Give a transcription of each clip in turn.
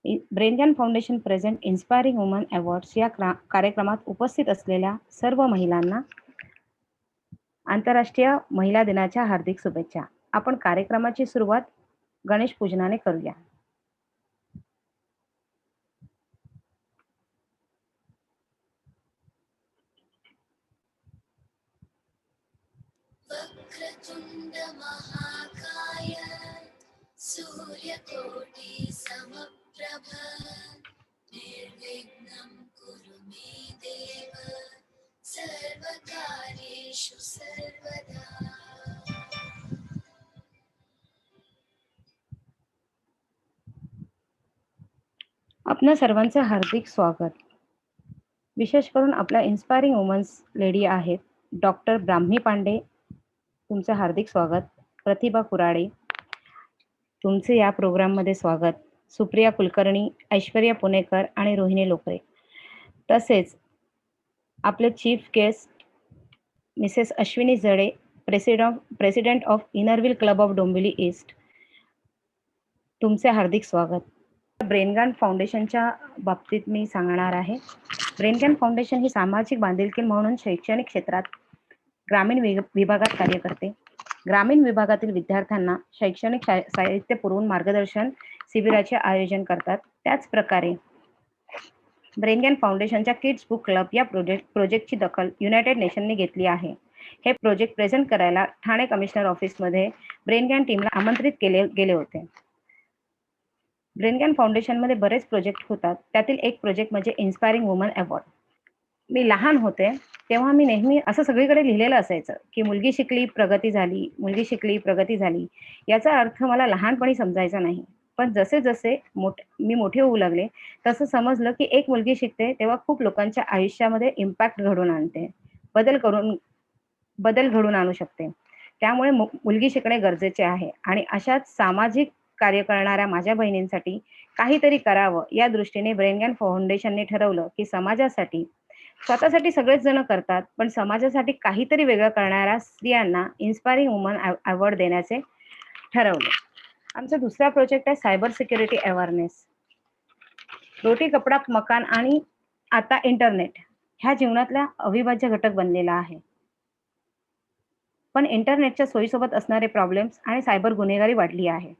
ब्रेनगॅन foundation present inspiring women awards या कार्यक्रमात उपस्थित असलेल्या सर्व महिलांना आंतरराष्ट्रीय महिला दिनाच्या हार्दिक शुभेच्छा. आपण कार्यक्रमाची सुरुवात गणेश पूजनाने करूया. वक्रतुंड महाकाय सूर्यकोटि समप्रभ निर्विघ्नं कुरु मे देव सर्वकार्येषु सर्वदा. आपणा सर्वांचे हार्दिक स्वागत. विशेष करून आपल्या इन्स्पायरिंग वुमन्स लेडी आहेत डॉक्टर ब्राह्मी पांडे, तुमचे हार्दिक स्वागत. प्रतिभा कुराडे, तुमचे या प्रोग्राममध्ये स्वागत. सुप्रिया कुलकर्णी, ऐश्वर्या पुणेकर आणि रोहिणी लोकरे. तसेच आपले चीफ गेस्ट मिसेस अश्विनी जडे, president of Inner Wheel club of Dombivli east, तुमचे हार्दिक स्वागत. ब्रेनगॅन फाउंडेशनच्या बाबतीत मी सांगणार आहे. ब्रेनगॅन फाउंडेशन ही सामाजिक बांधिलकी म्हणून शैक्षणिक क्षेत्रात ग्रामीण विभागात कार्य करते. ग्रामीण विभागातील विद्यार्थ्यांना शैक्षणिक साहित्य पुरवून मार्गदर्शन शिबिराचे आयोजन करतात. त्याच प्रकारे ब्रेनगॅन फाउंडेशनच्या किड्स बुक क्लब या प्रोजेक्टची दखल युनायटेड नेशनने घेतली आहे. हे प्रोजेक्ट प्रेझेंट करायला ठाणे कमिशनर ऑफिसमध्ये ब्रेनगॅन टीमला आमंत्रित गेले होते. ब्रेनगॅन फाउंडेशनमध्ये बरेच प्रोजेक्ट होतात. त्यातील एक प्रोजेक्ट म्हणजे इन्स्पायरिंग वुमन अवॉर्ड. मी लहान होते तेव्हा मी नेहमी असं सगळीकडे लिहिलेलं असायचं की मुलगी शिकली प्रगती झाली, मुलगी शिकली प्रगती झाली. याचा अर्थ मला लहानपणी समजायचा नाही. पण जसे जसे मी मोठे होऊ लागले तसं समजलं की एक मुलगी शिकते तेव्हा खूप लोकांच्या आयुष्यामध्ये इम्पॅक्ट घडवून आणते, बदल घडवून आणू शकते. त्यामुळे मुलगी शिकणे गरजेचे आहे आणि अशाच सामाजिक कार्य करणाऱ्या माझ्या बहिणींसाठी काहीतरी करावं या दृष्टीने ब्रेनगॅन फाउंडेशनने ठरवलं की समाजासाठी, स्वतःसाठी सगळेच जण करतात पण समाजासाठी काहीतरी वेगळं करणाऱ्या स्त्रियांना इन्स्पायरिंग वुमन अवॉर्ड देण्याचे ठरवले. आमचा दुसरा प्रोजेक्ट आहे सायबर सिक्युरिटी अवेअरनेस. रोटी, कपडा, मकान आणि आता इंटरनेट ह्या जीवनातला अविभाज्य घटक बनलेला आहे. पण इंटरनेटच्या सोयीसोबत असणारे प्रॉब्लेम्स आणि सायबर गुन्हेगारी वाढली आहे.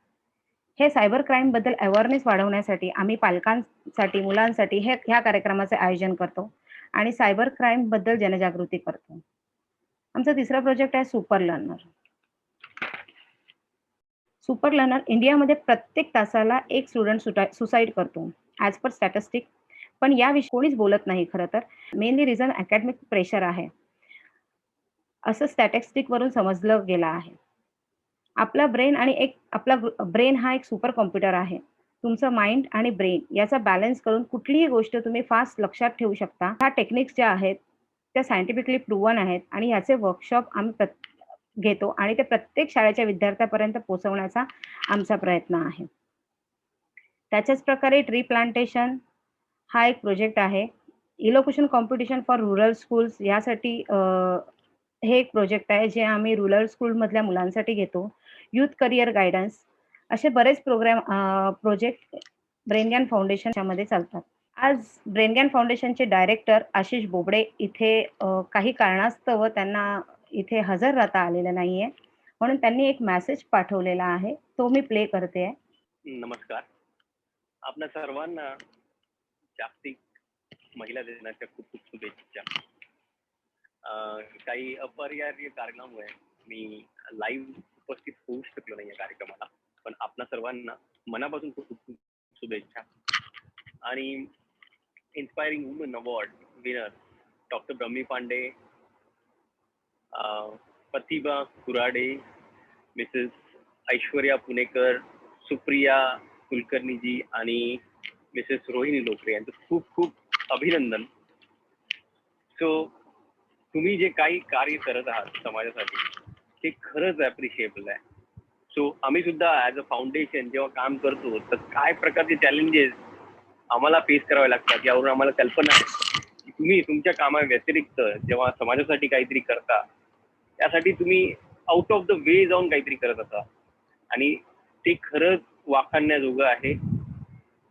हे सायबर क्राईम बद्दल अवेअरनेस वाढवण्यासाठी आम्ही पालकांसाठी, मुलांसाठी ह्या कार्यक्रमाचे आयोजन करतो आणि सायबर क्राईम बद्दल जनजागृती करतो. आमचा तिसरा प्रोजेक्ट आहे सुपर लर्नर. सुपर लर्नर इंडियामध्ये प्रत्येक तासाला एक स्टुडंट सुसाईड करतो ॲज पर स्टॅटिस्टिक. पण याविषयी कोणीच बोलत नाही. खरं तर मेनली रिझन अकॅडमिक प्रेशर आहे असं स्टॅटिस्टिक वरून समजलं गेलं आहे. आपला ब्रेन हा एक सुपर कॉम्प्युटर आहे. तुमचं माइंड आणि ब्रेन याचा बॅलन्स करून कुठलीही गोष्ट तुम्ही फास्ट लक्षात ठेवू शकता. ह्या टेक्निक्स ज्या आहेत त्या सायंटिफिकली प्रूव्हन आहेत आणि याचे वर्कशॉप आम्ही घेतो आणि ते प्रत्येक शाळेच्या विद्यार्थ्यापर्यंत पोहोचवण्याचा आमचा प्रयत्न आहे. त्याच्याच प्रकारे ट्री प्लांटेशन हा एक प्रोजेक्ट आहे. इलोक्युशन कॉम्पिटिशन फॉर रुरल स्कूल्स यासाठी हे एक प्रोजेक्ट आहे जे आम्ही रुरल स्कूलमधल्या मुलांसाठी घेतो. यूथ करिअर गायडन्स असे बरेच प्रोजेक्ट ब्रेनगॅन फाउंडेशनमध्ये चालतात. आज ब्रेनगॅन फाउंडेशनचे डायरेक्टर आशिष बोबडे इथे काही कारणास्तव त्यांना इथे हजर राहता आलेलं नाहीये, म्हणून त्यांनी एक मेसेज पाठवलेला आहे, तो मी प्ले करते. नमस्कार. आपल्या सर्वांना जागतिक महिला दिनाच्या खूप खूप शुभेच्छा. काही अपरिहार्य कारणामुळे मी लाईव्ह उपस्थित होऊ शकलो नाही या कार्यक्रमाला, पण आपल्या सर्वांना मनापासून खूप खूप शुभेच्छा. आणि inspiring women award winner doctor Brahmi Pande, Pratibha Kurade, Mrs Aishwarya Punekar, Supriya कुलकर्णीजी आणि मिसेस रोहिणी लोकरे यांचं खूप खूप अभिनंदन. सो तुम्ही जे काही कार्य करत आहात समाजासाठी ते खरंच ॲप्रिशिएबल आहे. सो आम्ही सुद्धा ॲज अ फाउंडेशन जेव्हा काम करतो तर काय प्रकारचे चॅलेंजेस आम्हाला फेस करावे लागतात यावरून आम्हाला कल्पना आहे की तुम्ही तुमच्या कामाव्यतिरिक्त जेव्हा समाजासाठी काहीतरी करता त्यासाठी तुम्ही आउट ऑफ द वे जाऊन काहीतरी करत असा आणि ते खरंच वाखाणण्याजोगं आहे.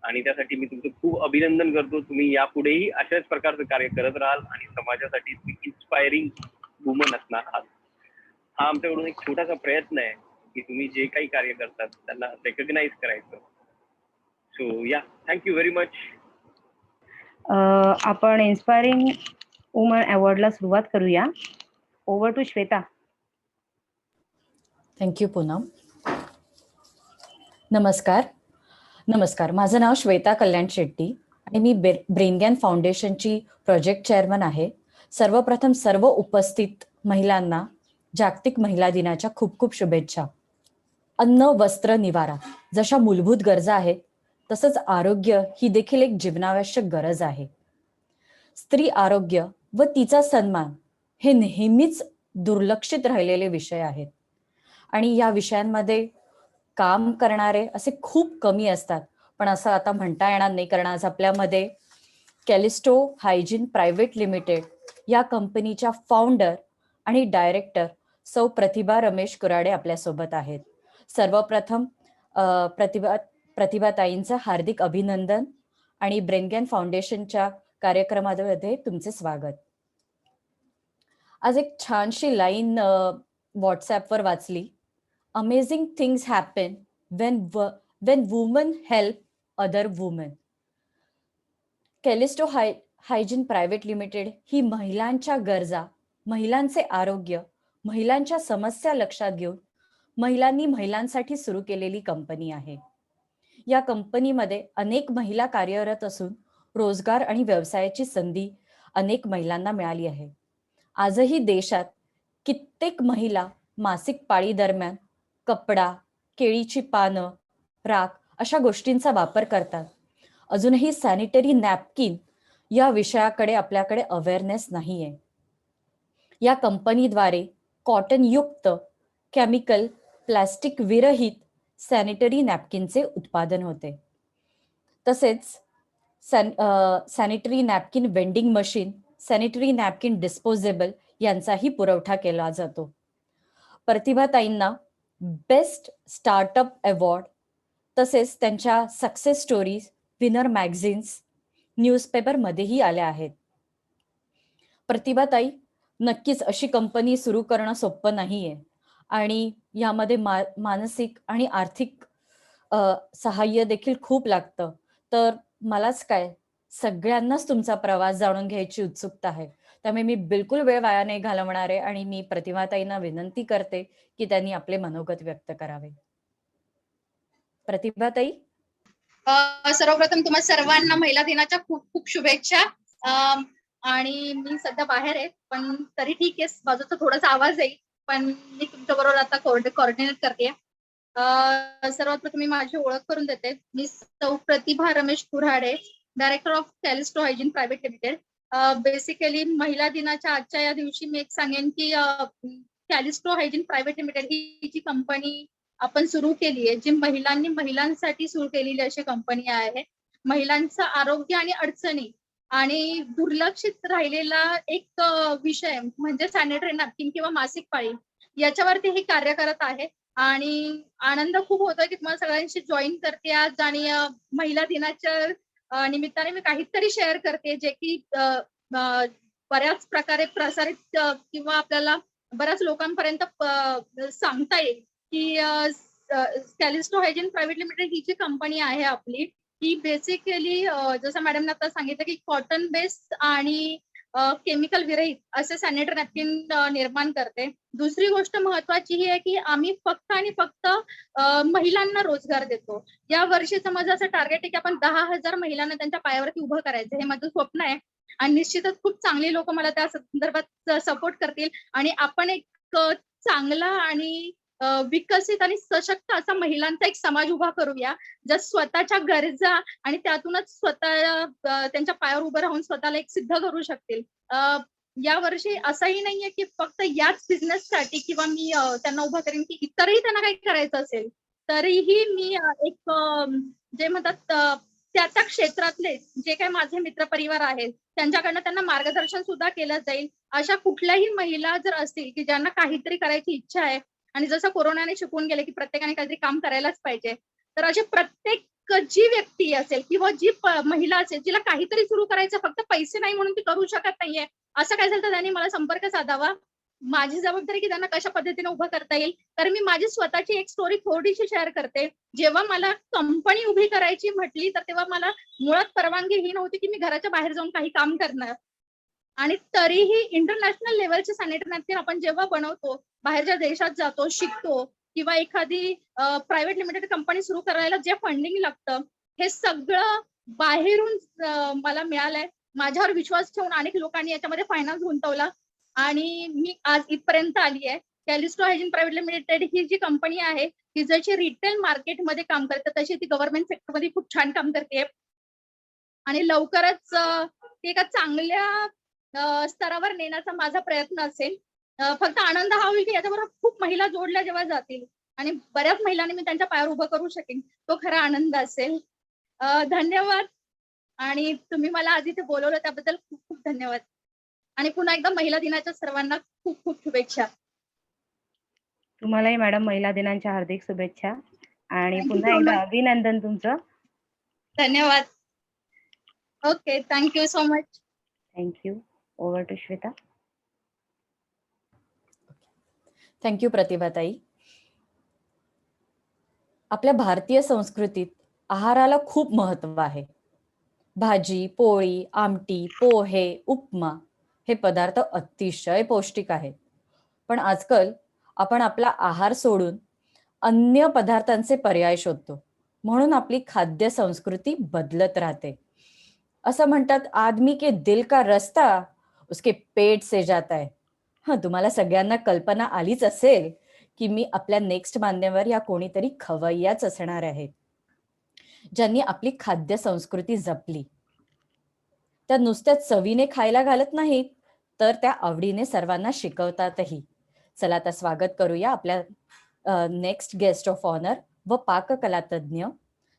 आणि त्यासाठी मी तुमचं खूप अभिनंदन करतो. तुम्ही यापुढेही अशाच प्रकारचं कार्य करत राहाल आणि समाजासाठी तुम्ही इन्स्पायरिंग वुमन असणार आहात. हा आमच्याकडून एक छोटासा प्रयत्न आहे की तुम्ही जे काही कार्य करतात त्यांना रेकग्नाइज करायचं. So yeah, thank you very much. आपण इन्स्पायरिंग वुमन अवॉर्डला सुरुवात करूया. Over to Shweta. Thank you Poonam. नमस्कार, माझं नाव श्वेता कल्याण शेट्टी आणि मी ब्रेनगॅन फाउंडेशनची प्रोजेक्ट चेअरमन आहे. सर्वप्रथम सर्व उपस्थित महिलांना जागतिक महिला दिनाच्या खूप खूप शुभेच्छा. अन्न, वस्त्र, निवारा जशा मूलभूत गरजा आहेत तसंच आरोग्य ही देखील एक जीवनावश्यक गरज आहे. स्त्री आरोग्य व तिचा सन्मान हे नेहमीच दुर्लक्षित राहिलेले विषय आहेत आणि या विषयांमध्ये काम करणारे असे खूप कमी असतात. पण असं आता म्हणता येणार नाही, कारण आज आपल्यामध्ये कॅलिस्टो हायजीन प्रायव्हेट लिमिटेड या कंपनीच्या फाउंडर आणि डायरेक्टर सौ प्रतिभा रमेश कुराडे आपल्यासोबत आहेत. सर्वप्रथम प्रतिभाताईंचं हार्दिक अभिनंदन आणि ब्रेनगॅन फाउंडेशनच्या कार्यक्रमामध्ये तुमचे स्वागत. आज एक छानशी लाईन व्हॉट्सॲपवर वाचली. Amazing things happen when women help other women. Callisto hygiene private limited ही महिलांच्या गरजा, महिलांचे आरोग्य, महिलांच्या समस्या लक्षात घेऊन महिलांनी महिलांसाठी सुरू केलेली कंपनी आहे. या कंपनीमध्ये अनेक महिला कार्यरत असून रोजगार आणि व्यवसायाची संधी अनेक महिलांना मिळाली आहे. आजही देशात कित्येक महिला मासिक पाळी दरम्यान कपडा, केळीची पानं, राख अशा गोष्टींचा वापर करतात. अजूनही सॅनिटरी नॅपकिन या विषयाकडे आपल्याकडे अवेअरनेस नाहीये. या कंपनीद्वारे कॉटन युक्त, केमिकल, प्लास्टिक विरहित सॅनिटरी नॅपकिनचे उत्पादन होते. तसेच sanitary napkin vending machine, sanitary napkin disposable यांचाही पुरवठा केला जातो. प्रतिभाताईंना बेस्ट स्टार्टअप अवॉर्ड तसेच त्यांच्या सक्सेस स्टोरीज विनर मॅगझिन्स न्यूजपेपरमध्येही आल्या आहेत. प्रतिभाताई, नक्कीच अशी कंपनी सुरू करणं सोपं नाहीये आणि यामध्ये मानसिक आणि आर्थिक सहाय्य देखील खूप लागतं. तर मलाच काय, सगळ्यांनाच तुमचा प्रवास जाणून घ्यायची उत्सुकता आहे. त्यामुळे मी बिलकुल वेळ वाया नाही घालवणार आहे आणि मी प्रतिभाताईंना विनंती करते की त्यांनी आपले मनोगत व्यक्त करावे. प्रतिभाताई. सर्वप्रथम तुम्हा सर्वांना महिला दिनाच्या खूप खूप शुभेच्छा. आणि मी सध्या बाहेर आहे, पण तरी ठीक आहे, बाजूचा थोडासा आवाज येईल, पण मी तुमच्या बरोबर आता कोऑर्डिनेट करते. सर्वात प्रथम मी माझी ओळख करून देते. मी सौ Pratibha Ramesh Kurhade, director of Callisto hygiene private limited. Basically महिला दिनाच्या आजच्या या दिवशी मी एक सांगेन की कॅलिस्टो हायजीन प्रायव्हेट लिमिटेड ही जी कंपनी आपण सुरू केली आहे, जी महिलांनी महिलांसाठी सुरू केलेली अशी कंपनी आहे. महिलांचं आरोग्य आणि अडचणी आणि दुर्लक्षित राहिलेला एक विषय म्हणजे सॅनिटरी नॅपकिन किंवा मासिक पाळी, याच्यावरती हे कार्य करत आहे. आणि आनंद खूप होतोय की तुम्हाला सगळ्यांशी जॉईन करते आज आणि महिला दिनाच्या निमित्ताने मी काहीतरी शेअर करते जे की बऱ्याच प्रकारे प्रसारित किंवा आपल्याला बऱ्याच लोकांपर्यंत सांगता येईल की कॅलिस्टो हायजीन प्रायव्हेट लिमिटेड ही जी कंपनी आहे आपली, ही बेसिकली जसं मॅडमने आता सांगितलं की कॉटन बेस्ड आणि केमिकल विरहित असे सॅनिटरी नॅपकिन निर्माण करते. दुसरी गोष्ट महत्वाची ही आहे की आम्ही फक्त आणि फक्त महिलांना रोजगार देतो. या वर्षीचं माझं असं टार्गेट आहे की आपण 10,000 महिलांना त्यांच्या पायावरती उभं करायचं, हे माझं स्वप्न आहे. आणि निश्चितच खूप चांगली लोक मला त्या संदर्भात सपोर्ट करतील आणि आपण एक चांगला आणि विकसित आणि सशक्त असा महिलांचा एक समाज उभा करूया, ज्या स्वतःच्या गरजा आणि त्यातूनच स्वतः त्यांच्या पायावर उभं राहून स्वतःला एक सिद्ध करू शकतील. या वर्षी असंही नाहीये की फक्त याच बिझनेससाठी किंवा मी त्यांना उभं करेन की इतरही त्यांना काही करायचं असेल तरीही मी एक जे म्हणतात त्या क्षेत्रातले जे काही माझे मित्रपरिवार आहेत त्यांच्याकडनं त्यांना मार्गदर्शन सुद्धा केलं जाईल. अशा कुठल्याही महिला जर असतील की ज्यांना काहीतरी करायची इच्छा आहे आणि जसं कोरोनाने शिकवून गेले की प्रत्येकाने काहीतरी काम करायलाच पाहिजे, तर असे प्रत्येक जी व्यक्ती असेल किंवा जी महिला असेल जिला काहीतरी सुरू करायचं, फक्त पैसे नाही म्हणून ती करू शकत नाहीये, असं काय झालं तर त्यांनी मला संपर्क साधावा. माझी जबाबदारी की त्यांना कशा पद्धतीने उभं करता येईल. तर मी माझी स्वतःची एक स्टोरी थोडीशी शेअर करते. जेव्हा मला कंपनी उभी करायची म्हटली, तर तेव्हा मला मुळात परवानगी ही नव्हती की मी घराच्या बाहेर जाऊन काही काम करणार. आणि तरीही इंटरनॅशनल लेवलचे सॅनिटरी नॅपकिन आपण जेव्हा बनवतो, बाहेरच्या देशात जातो, शिकतो किंवा एखादी प्रायव्हेट लिमिटेड कंपनी सुरू करायला जे फंडिंग लागतं, हे सगळं बाहेरून मला मिळालंय. माझ्यावर विश्वास ठेवून अनेक लोकांनी याच्यामध्ये फायनान्स गुंतवला आणि मी आज इथपर्यंत आली आहे. कॅलिस्टो हायजीन प्रायव्हेट लिमिटेड ही जी कंपनी आहे, ती जशी रिटेल मार्केटमध्ये काम करते, तशी ती गव्हर्नमेंट सेक्टरमध्ये खूप छान काम करते. आणि लवकरच ती एका चांगल्या स्तरावर नेण्याचा माझा प्रयत्न असेल. फक्त आनंद हा होईल की याच्याबरोबर खूप महिला जोडल्या जेव्हा जातील आणि बऱ्याच महिलांनी मी त्यांच्या पायावर उभं करू शकेन, तो खरा आनंद असेल. धन्यवाद. आणि तुम्ही मला आज इथे बोलवलं त्याबद्दल खूप खूप धन्यवाद. आणि पुन्हा एकदा महिला दिनाच्या सर्वांना खूप खूप शुभेच्छा. तुम्हालाही मॅडम महिला दिनाच्या हार्दिक शुभेच्छा आणि Thank you पुन्हा so एकदा much. अभिनंदन तुमचं. धन्यवाद. Okay, thank you so much. Thank you. Over to Shweta. Thank you प्रतिभाताई. आपल्या भारतीय संस्कृतीत आहाराला खूप महत्व आहे. भाजी, पोळी, आमटी, पोहे, उपमा हे पदार्थ अतिशय पौष्टिक आहेत. पण आजकाल आपण आपला आहार सोडून अन्य पदार्थांचे पर्याय शोधतो, म्हणून आपली खाद्य संस्कृती बदलत राहते. असं म्हणतात, आदमी के दिल का रस्ता उसके पेट से जाता है. तुम्हाला सगळ्यांना कल्पना आलीच असेल की मी आपल्या नेक्स्ट मान्यवर या कोणीतरी खवय्याच असणार आहेत, ज्यांनी आपली खाद्य संस्कृती जपली. त्या नुसत्या चवीने खायला घालत नाहीत, तर त्या आवडीने सर्वांना शिकवतातही. चला आता स्वागत करूया आपल्या नेक्स्ट गेस्ट ऑफ ऑनर व पाककला तज्ज्ञ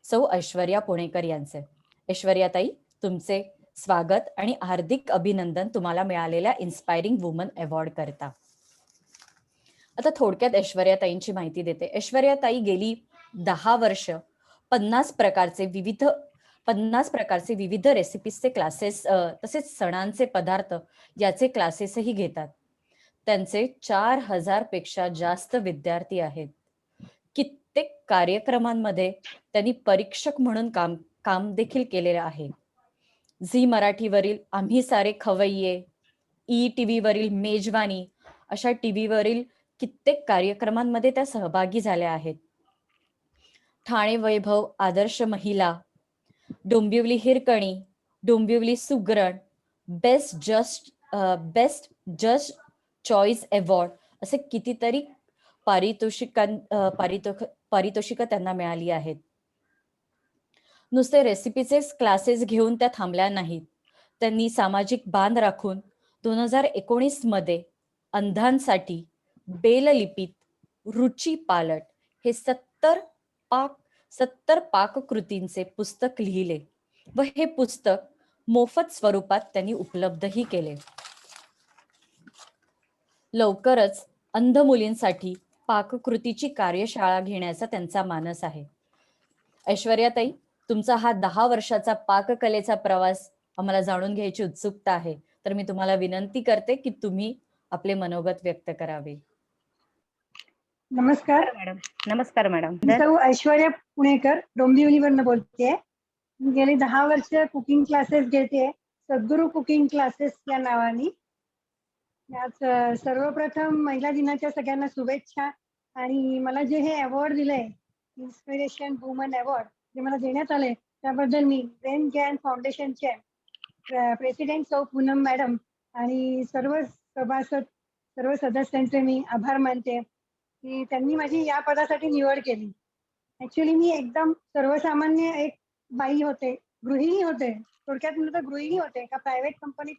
सौ ऐश्वर्या पुणेकर यांचे. ऐश्वर्याताई, तुमचे स्वागत आणि हार्दिक अभिनंदन तुम्हाला मिळालेल्या इन्स्पायरिंग वुमन अवॉर्ड करता. आता थोडक्यात ऐश्वर्याताईंची माहिती देते. ऐश्वर्याताई गेली 10 वर्ष 50 प्रकारचे विविध रेसिपीजचे क्लासेस तसेच सणांचे पदार्थ याचे क्लासेसही घेतात. त्यांचे 4000 पेक्षा जास्त विद्यार्थी आहेत. कित्येक कार्यक्रमांमध्ये त्यांनी परीक्षक म्हणून काम देखील केलेले आहे. झी मराठीवरील आम्ही सारे खवय्ये, ETV वरील मेजवानी अशा टीव्हीवरील कित्येक कार्यक्रमांमध्ये त्या सहभागी झाल्या आहेत. ठाणे वैभव आदर्श महिला, डोंबिवली हिरकणी, डोंबिवली सुगरण, बेस्ट जज चॉईस अवॉर्ड असे कितीतरी पारितोषिक त्यांना मिळाली आहेत. नुसते रेसिपीचे क्लासेस घेऊन त्या थांबल्या नाहीत. त्यांनी सामाजिक बांध राखून 2019 मध्ये अंधांसाठी बेललिपीत रुची पालट हे 70 पाककृतींचे पुस्तक लिहिले व हे पुस्तक मोफत स्वरूपात त्यांनी उपलब्धही केले. लवकरच अंध मुलींसाठी पाककृतीची कार्यशाळा घेण्याचा त्यांचा मानस आहे. ऐश्वर्याताई, तुमचा हा 10 वर्षाचा पाककलेचा प्रवास आम्हाला जाणून घ्यायची उत्सुकता आहे, तर मी तुम्हाला विनंती करते की तुम्ही आपले मनोगत व्यक्त करावे. नमस्कार मॅडम. नमस्कार मॅडम. सौ ऐश्वर्या पुणेकर डोंबिवलीवरनं बोलतेय. गेली 10 वर्ष कुकिंग क्लासेस घेते, सद्गुरू कुकिंग क्लासेस या नावाने. यात सर्वप्रथम महिला दिनाच्या सगळ्यांना शुभेच्छा. आणि मला जे हे अवॉर्ड दिलंय, इन्स्पिरेशन वुमन अवॉर्ड, जे मला देण्यात आले त्याबद्दल मी ब्रेन ज्ञान फाउंडेशनचे प्रेसिडेंट सौ पूनम मॅडम आणि सर्व सभासद, सर्व सदस्यांचे मी आभार मानते की त्यांनी माझी या पदासाठी निवड केली. ऍक्च्युली मी एकदम सर्वसामान्य एक बाई होते, गृहिणी होते. थोडक्यात म्हणलं तर गृहिणी होते, एका प्रायव्हेट कंपनीत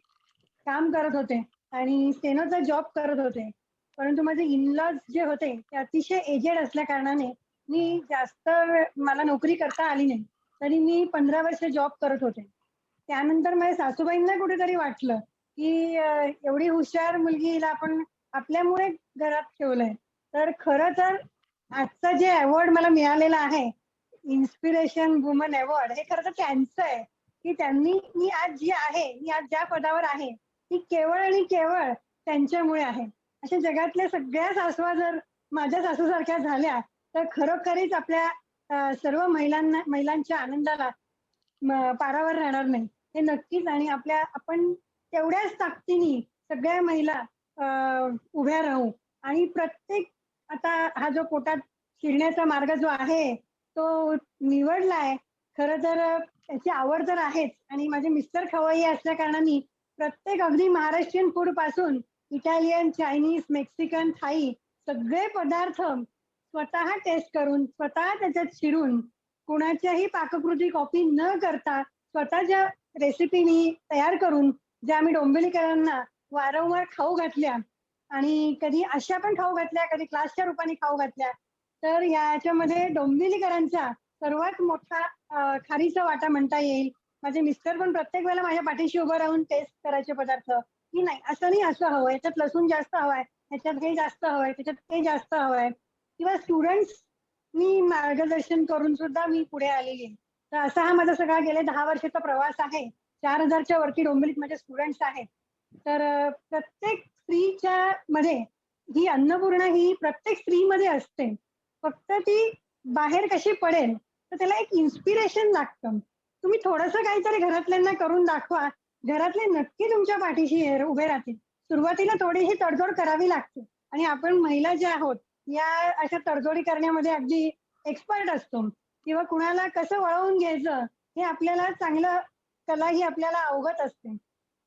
काम करत होते आणि स्टेनोचा जॉब करत होते. परंतु माझे इनलॉज जे होते ते अतिशय एजेड असल्या कारणाने मी जास्त मला नोकरी करता आली नाही. तरी मी 15 वर्ष जॉब करत होते. त्यानंतर माझ्या सासूबाईंना कुठेतरी वाटलं की एवढी हुशार मुलगी हिला आपण आपल्यामुळे घरात ठेवलंय. तर खरं तर आजचा जे अवॉर्ड मला मिळालेला आहे, इन्स्पिरेशन वुमन अवॉर्ड हे खरं तर त्यांचं आहे, की त्यांनी मी आज जी आहे, मी आज ज्या पदावर आहे ती केवळ आणि केवळ त्यांच्यामुळे आहे. अशा जगातल्या सगळ्या सासवा जर माझ्या सासूसारख्या झाल्या तर खरोखरीच आपल्या सर्व महिलांच्या आनंदाला पारावर राहणार नाही हे नक्कीच. आणि आपण तेवढ्याच ताकदीने सगळ्या महिला उभ्या राहू. आणि प्रत्येक आता हा जो पोटात शिरण्याचा मार्ग जो आहे तो निवडलाय. खरं तर त्याची आवड तर आहेच आणि माझे मिस्टर खवय्ये असल्या कारणाने प्रत्येक अगदी महाराष्ट्रीयन फूड पासून इटालियन, चायनीज, मेक्सिकन, थाई सगळे पदार्थ स्वतः टेस्ट करून, स्वतः त्याच्यात शिरून, कुणाच्याही पाककृती कॉपी न करता स्वतःच्या रेसिपीनी तयार करून ज्या आम्ही डोंबिवलीकरांना वारंवार खाऊ घातल्या आणि कधी अशा पण खाऊ घातल्या, कधी क्लासच्या रूपाने खाऊ घातल्या. तर याच्यामध्ये डोंबिवलीकरांचा सर्वात मोठा खारीचा वाटा म्हणता येईल. माझे मिस्टर पण प्रत्येक वेळेला माझ्या पाठीशी उभं राहून टेस्ट करायचे पदार्थ, की नाही असं नाही, असं हवंय, याच्यात लसूण जास्त हवाय, ह्याच्यात हे जास्त हवंय, त्याच्यात ते जास्त हवंय. किंवा स्टुडंट्स मी मार्गदर्शन करून सुद्धा मी पुढे आलेली आहे. तर असा हा माझा सगळा गेले 10 वर्षाचा प्रवास आहे. 4000च्या वरती डोंबिवलीत माझे स्टुडंट्स आहेत. तर प्रत्येक स्त्रीच्या मध्ये ही अन्नपूर्णा ही प्रत्येक स्त्रीमध्ये असते. फक्त ती बाहेर कशी पडेल तर त्याला एक इन्स्पिरेशन लागतं. तुम्ही थोडंसं काहीतरी घरातल्यांना करून दाखवा, घरातले नक्की तुमच्या पाठीशी उभे राहतील. सुरुवातीला थोडीशी तडजोड करावी लागते आणि आपण महिला ज्या आहोत या अशा तडजोडी करण्यामध्ये अगदी एक्सपर्ट असतो. किंवा कुणाला कसं वळवून घ्यायचं हे आपल्याला चांगलं कला ही आपल्याला अवगत असते.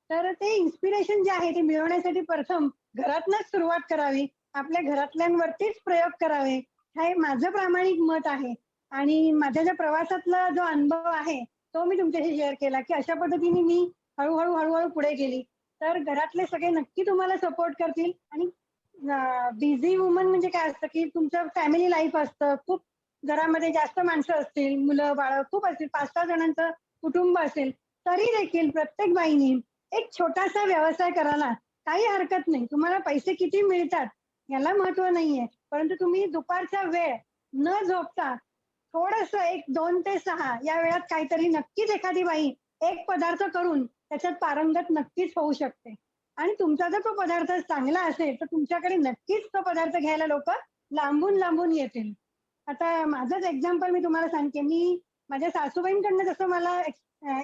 तर ते इन्स्पिरेशन जे आहे ते मिळवण्यासाठी प्रथम घरातनच सुरुवात करावी, आपल्या घरातल्यांवरतीच प्रयोग करावे, हे माझं प्रामाणिक मत आहे. आणि माझ्या ज्या प्रवासातला जो अनुभव आहे तो मी तुमच्याशी शेअर केला, की अशा पद्धतीने मी हळूहळू पुढे गेली. तर घरातले सगळे नक्की तुम्हाला सपोर्ट करतील. आणि बिझी वुमन म्हणजे काय असतं, की तुमचं फॅमिली लाईफ असतं, खूप घरामध्ये जास्त माणसं असतील, मुलं बाळ खूप असतील, 5-6 जणांचं कुटुंब असेल, तरी देखील प्रत्येक बाईनी एक छोटासा व्यवसाय करायला काही हरकत नाही. तुम्हाला पैसे किती मिळतात याला महत्व नाहीये, परंतु तुम्ही दुपारचा वेळ न झोपता थोडस 2 ते 6 या वेळात काहीतरी नक्कीच एखादी बाई एक पदार्थ करून त्याच्यात पारंगत नक्कीच होऊ शकते. आणि तुमचा जर तो पदार्थ चांगला असेल तर तुमच्याकडे नक्कीच तो पदार्थ घ्यायला लोक लांबून येतील. आता माझंच एक्झाम्पल मी तुम्हाला सांगते. मी माझ्या सासूबाईंकडनं जसं मला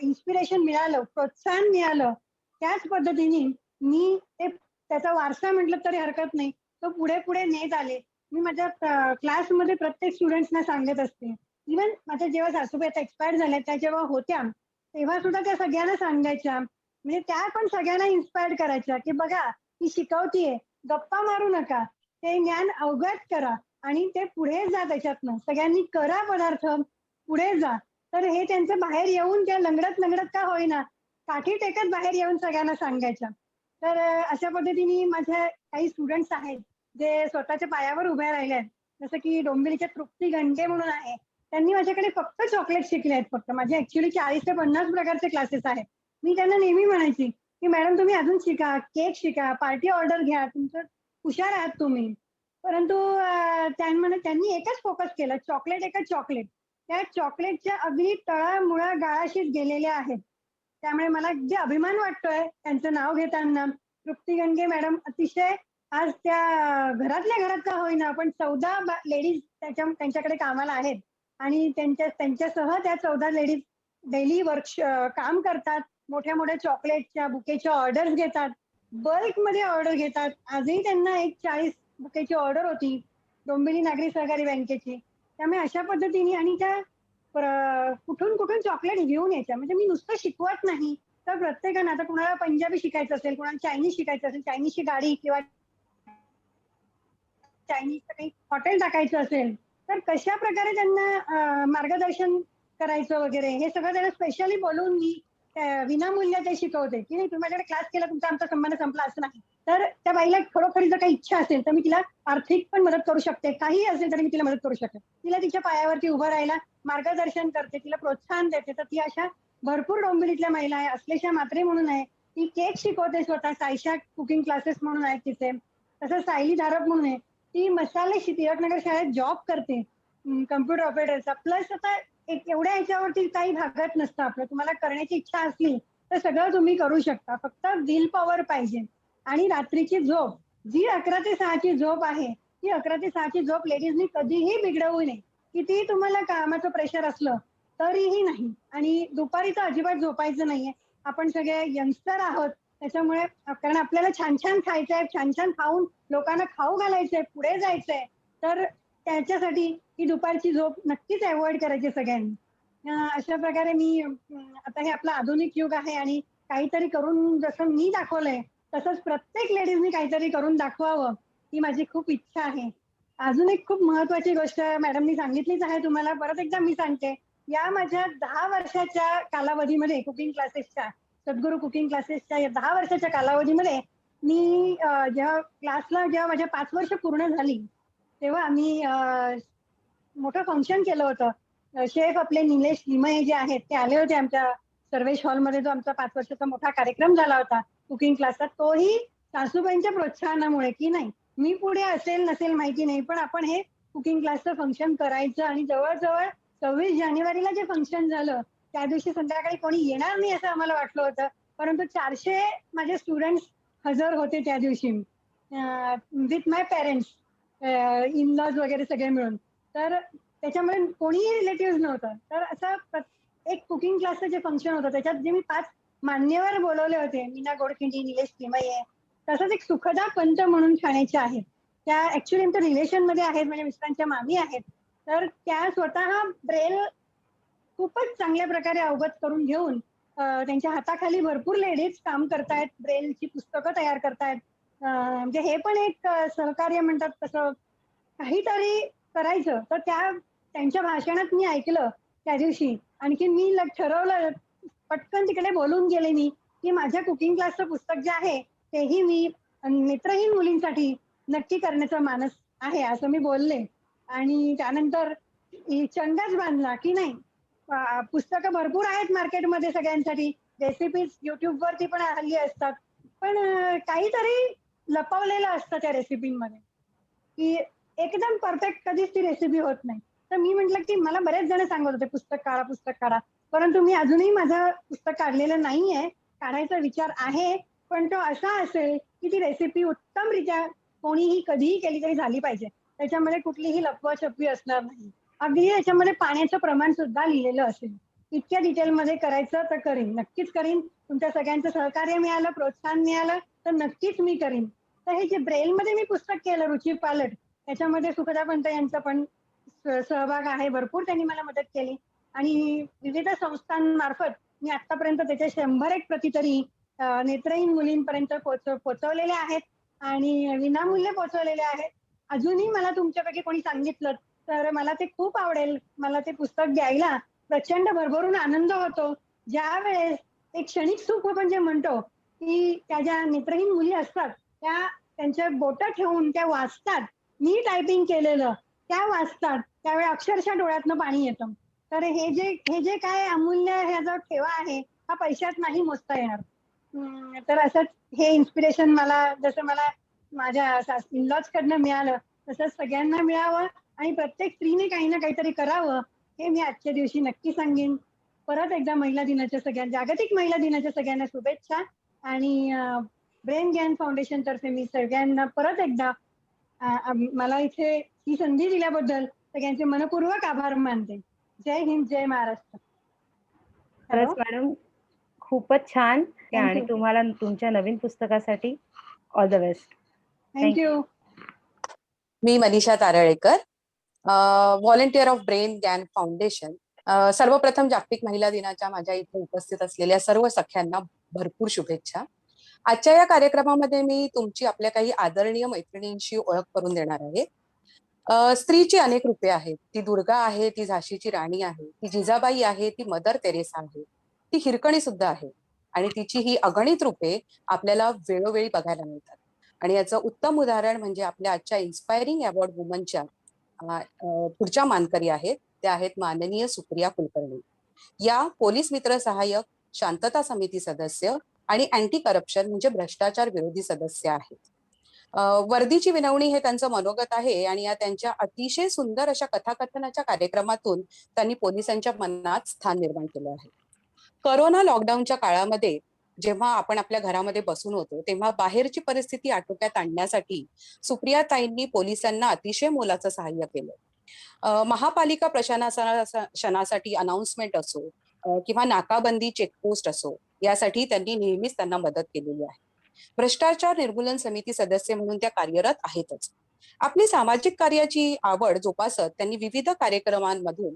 इन्स्पिरेशन मिळालं, प्रोत्साहन मिळालं, त्याच पद्धतीने मी त्याचा वारसा म्हटलं तरी हरकत नाही, तो पुढे नेत आले. मी माझ्या क्लासमध्ये प्रत्येक स्टुडंट्सना सांगत असते. इव्हन माझ्या जेव्हा सासूबाई आता एक्सपायर झाल्या त्या जेव्हा होत्या तेव्हा सुद्धा त्या सगळ्यांना सांगायच्या. म्हणजे त्या पण सगळ्यांना इन्स्पायर करायच्या, की बघा ती शिकवतीये, गप्पा मारू नका, ते ज्ञान अवगत करा आणि ते पुढे जा, त्याच्यातनं सगळ्यांनी करा पदार्थ, पुढे जा. तर हे त्यांचं बाहेर येऊन त्या लंगडत का होईना काठी टेकत बाहेर येऊन सगळ्यांना सांगायच्या. तर अशा पद्धतीने माझ्या काही स्टुडंट्स आहेत जे स्वतःच्या पायावर उभे राहिले आहेत. जसं की डोंबिवलीच्या तृप्ती गंडे म्हणून आहे, त्यांनी माझ्याकडे फक्त चॉकलेट शिकले आहेत. फक्त माझे ऍक्च्युली 40 ते 50 प्रकारचे क्लासेस आहेत. मी त्यांना नेहमी म्हणायची की मॅडम तुम्ही अजून शिका, केक शिका, पार्टी ऑर्डर घ्या, तुमचं हुशार आहात तुम्ही. परंतु त्यांनी एकच फोकस केलं, चॉकलेट, एकच चॉकलेट. त्या चॉकलेटच्या अगदी तळामुळा गाळाशीच गेलेल्या आहेत. त्यामुळे मला अगदी अभिमान वाटतोय त्यांचं नाव घेताना. तृप्ती गंगे मॅडम अतिशय आज त्या घरातल्या घरात का होईना पण 14 लेडीज त्यांच्याकडे कामाला आहेत आणि त्यांच्यासह त्या 14 लेडीज डेली काम करतात. मोठ्या चॉकलेटच्या बुकेच्या ऑर्डर्स घेतात, बल्कमध्ये ऑर्डर घेतात. आजही त्यांना एक 40 बुकेची ऑर्डर होती डोंबिवली नागरी सहकारी बँकेची. त्यामुळे अशा पद्धतीने आणि त्या कुठून चॉकलेट घेऊन यायच्या. म्हणजे मी नुसतं शिकवत नाही तर प्रत्येकानं, आता कुणाला पंजाबी शिकायचं असेल, कुणाला चायनीज शिकायचं असेल, चायनीजची गाडी किंवा चायनीजचं काही हॉटेल टाकायचं असेल तर कशा प्रकारे त्यांना मार्गदर्शन करायचं वगैरे हे सगळं त्यांना स्पेशली बोलवून मी विनामूल्य ते शिकवते. की नाही तुम्ही माझ्याकडे क्लास केला तुमचा आमचा संबंध संपला असं नाही. तर त्या बाईला खरोखरी जर काही इच्छा असेल तर मी तिला आर्थिक पण मदत करू शकते, काही असेल तरी मी तिला मदत करू शकते. तिला तिच्या पायावरती उभं राहायला मार्गदर्शन करते, तिला प्रोत्साहन देते. तर ती अशा भरपूर डोंबिवलीतल्या महिला आहे. असलेशा म्हात्रे म्हणून आहे, ती केक शिकवते स्वतः, सायशा कुकिंग क्लासेस म्हणून आहेत तिथे. तसं सायली धारप म्हणून आहे, ती मसाले टिळकनगर शाळेत जॉब करते. कम्प्युटर ऑपरेटरचा, प्लस आता एक एवढ्या ह्याच्यावरती काही भागत नसतं आपलं. तुम्हाला करण्याची इच्छा असली तर सगळं तुम्ही करू शकता. फक्त विल पॉवर पाहिजे. आणि रात्रीची झोप, जी 11 ते 6 ची झोप आहे, ती 11 ते 6 ची झोप लेडीजनी कधीही बिघडवू नये. कितीही तुम्हाला कामाचं प्रेशर असलं तरीही नाही. आणि दुपारी तर अजिबात झोपायचं नाहीये. आपण सगळे यंगस्टर आहोत, त्याच्यामुळे कारण आपल्याला छान छान खायचंय, छान छान खाऊन लोकांना खाऊ घालायचंय, पुढे जायचंय. तर त्याच्यासाठी ही दुपारची झोप नक्कीच अवॉइड करायची सगळ्यांनी. अशा प्रकारे मी आता हे आपलं आधुनिक युग आहे आणि काहीतरी करून जसं मी दाखवलंय तसंच प्रत्येक लेडीजनी काहीतरी करून दाखवावं ही माझी खूप इच्छा आहे. अजून एक खूप महत्वाची गोष्ट मॅडमनी सांगितलीच आहे तुम्हाला, परत एकदा मी सांगते. या माझ्या 10 वर्षाच्या कालावधीमध्ये कुकिंग क्लासेसच्या, सद्गुरू कुकिंग क्लासेसच्या या 10 वर्षाच्या कालावधीमध्ये मी जेव्हा माझ्या 5 वर्ष पूर्ण झाली तेव्हा आम्ही मोठं फंक्शन केलं होतं. शेफ आपले निलेश लिमये जे आहेत ते आले होते आमच्या सर्वेश हॉलमध्ये. जो आमचा 5 वर्षाचा मोठा कार्यक्रम झाला होता कुकिंग क्लासचा, तोही सासूबाईंच्या प्रोत्साहनामुळे. की नाही, मी पुढे असेल नसेल माहिती नाही, पण आपण हे कुकिंग क्लासचं फंक्शन करायचं. आणि जवळजवळ 26 जानेवारीला जे फंक्शन झालं त्या दिवशी संध्याकाळी कोणी येणार नाही असं आम्हाला वाटलं होतं, परंतु 400 माझे स्टुडंट्स हजर होते त्या दिवशी, with my parents, in laws वगैरे सगळे मिळून. तर त्याच्यामुळे कोणीही रिलेटिव्ह नव्हतं. तर असं एक कुकिंग क्लासचं जे फंक्शन होतं त्याच्यात जे मी 5 मान्यवर बोलवले होते, मीना गोडखिंडी, निलेश लिमये, तसंच एक सुखदा पंत म्हणून ठाण्याच्या आहेत. त्या ऍक्च्युली आमच्या रिलेशनमध्ये आहेत, माझ्या मिस्टरांच्या मामी आहेत. तर त्या स्वतः ब्रेल खूपच चांगल्या प्रकारे अवगत करून घेऊन त्यांच्या हाताखाली भरपूर लेडीज काम करतायत, ब्रेलची पुस्तकं तयार करतायत. म्हणजे हे पण एक सहकार्य म्हणतात तसं काहीतरी करायचं. तर त्यांच्या भाषणात मी ऐकलं त्या दिवशी. आणखी मी ठरवलं, पटकन तिकडे बोलून गेले मी, की माझ्या कुकिंग क्लासचं पुस्तक जे आहे तेही मी नेत्रहीन मुलींसाठी नक्की करण्याचा मानस आहे असं मी बोलले. आणि त्यानंतर चंडाच बांधला की नाही, पुस्तकं भरपूर आहेत मार्केटमध्ये सगळ्यांसाठी, रेसिपीज युट्यूब वरती पण हल्ली असतात, पण काहीतरी लपवलेलं असतं त्या रेसिपीमध्ये, की एकदम परफेक्ट कधीच ती रेसिपी होत नाही. तर मी म्हटलं की मला बरेच जण सांगत होते पुस्तक काढा, पुस्तक काढा, परंतु मी अजूनही माझं पुस्तक काढलेलं नाहीये. काढायचा विचार आहे, पण तो असा असेल की ती रेसिपी उत्तमरित्या कोणीही कधीही केली तरी झाली पाहिजे. त्याच्यामध्ये कुठलीही लपवाछपवी असणार नाही. अगदी त्याच्यामध्ये पाण्याचं प्रमाण सुद्धा लिहिलेलं असेल. इतक्या डिटेलमध्ये करायचं तर करीन, नक्कीच करीन. तुमच्या सगळ्यांचं सहकार्य मिळालं, प्रोत्साहन मिळालं तर नक्कीच मी करीन. तर हे जे ब्रेलमध्ये मी पुस्तक केलं रुची पालट, त्याच्यामध्ये सुखदा पंत यांचा पण सहभाग आहे. भरपूर त्यांनी मला मदत केली आणि विविध संस्थांमार्फत मी आतापर्यंत त्याच्या 100 प्रती तरी नेत्रहीन मुलींपर्यंत पोहोचवलेले आहेत आणि विनामूल्य पोहोचवलेले आहेत. अजूनही मला तुमच्यापैकी कोणी सांगितलं तर मला ते खूप आवडेल. मला ते पुस्तक द्यायला प्रचंड भरभरून आनंद होतो. ज्या वेळेस एक क्षणिक सुख आपण जे म्हणतो, की त्या ज्या नेत्रहीन मुली असतात त्या त्यांच्या बोटं ठेवून त्या वाचतात, मी टायपिंग केलेलं त्या वाचतात, त्यावेळी अक्षरशः डोळ्यातनं पाणी येतं. तर हे जे काय अमूल्य ह्याचा ठेवा आहे हा पैशात नाही मोजता येणार. तर असंच हे इन्स्पिरेशन मला, जसं मला माझ्या इनलॉज कडनं मिळालं तसंच सगळ्यांना मिळावं आणि प्रत्येक स्त्रीने काही ना काहीतरी करावं हे मी आजच्या दिवशी नक्की सांगेन. परत एकदा महिला दिनाच्या जागतिक महिला दिनाच्या सगळ्यांना शुभेच्छा. आणि ब्रेन ज्ञान फाउंडेशन तर्फे मी सगळ्यांना परत एकदा मला इथे ही संधी दिल्याबद्दल सगळ्यांचे मनपूर्वक आभार मानते. जय हिंद, जय महाराष्ट्र. खरंच मॅडम, खूपच छान. आणि you. तुम्हाला तुमच्या नवीन पुस्तकासाठी all the best. Thank you. Me Manisha Taralekar, volunteer of brain ज्ञान फाउंडेशन. सर्वप्रथम जागतिक महिला दिनाच्या माझ्या इथे उपस्थित असलेल्या सर्व सख्यांना भरपूर शुभेच्छा. आजच्या या कार्यक्रमामध्ये मी तुमची आपल्या काही आदरणीय मैत्रिणींशी ओळख करून देणार आहे. स्त्रीची अनेक रूपे आहेत. ती दुर्गा आहे, ती झाशीची राणी आहे, ती जिजाबाई आहे, ती मदर तेरेसा आहे, ती हिरकणी सुद्धा आहे. आणि तिची ही अगणित रूपे आपल्याला वेळोवेळी बघायला मिळतात. आणि याचं उत्तम उदाहरण म्हणजे आपल्या आजच्या इन्स्पायरिंग अवॉर्ड वुमनच्या पुढच्या मानकरी आहेत, त्या आहेत माननीय सुप्रिया कुलकर्णी. या पोलीस मित्र सहाय्यक, शांतता समिती सदस्य आणि अँटी करप्शन म्हणजे भ्रष्टाचार विरोधी सदस्य आहेत. वर्दीची विनवणी हे त्यांचं मनोगत आहे आणि या त्यांच्या अतिशय सुंदर अशा कथाकथनाच्या कार्यक्रमातून त्यांनी पोलिसांच्या मनात स्थान निर्माण केलं आहे. कोरोना लॉकडाऊनच्या काळामध्ये जेव्हा आपण आपल्या घरामध्ये बसून होतो तेव्हा बाहेरची परिस्थिती आटोक्यात आणण्यासाठी सुप्रियाताईंनी पोलिसांना अतिशय मोलाचं सहाय्य केलं. महापालिका प्रशासनासाठी अनाउन्समेंट असो किंवा नाकाबंदी चेकपोस्ट असो, यासाठी त्यांनी नेहमीच त्यांना मदत केलेली आहे. भ्रष्टाचार निर्मूलन समिती सदस्य म्हणून त्या कार्यरत आहेतच. आपली सामाजिक कार्याची आवड जोपासत त्यांनी विविध कार्यक्रमांमधून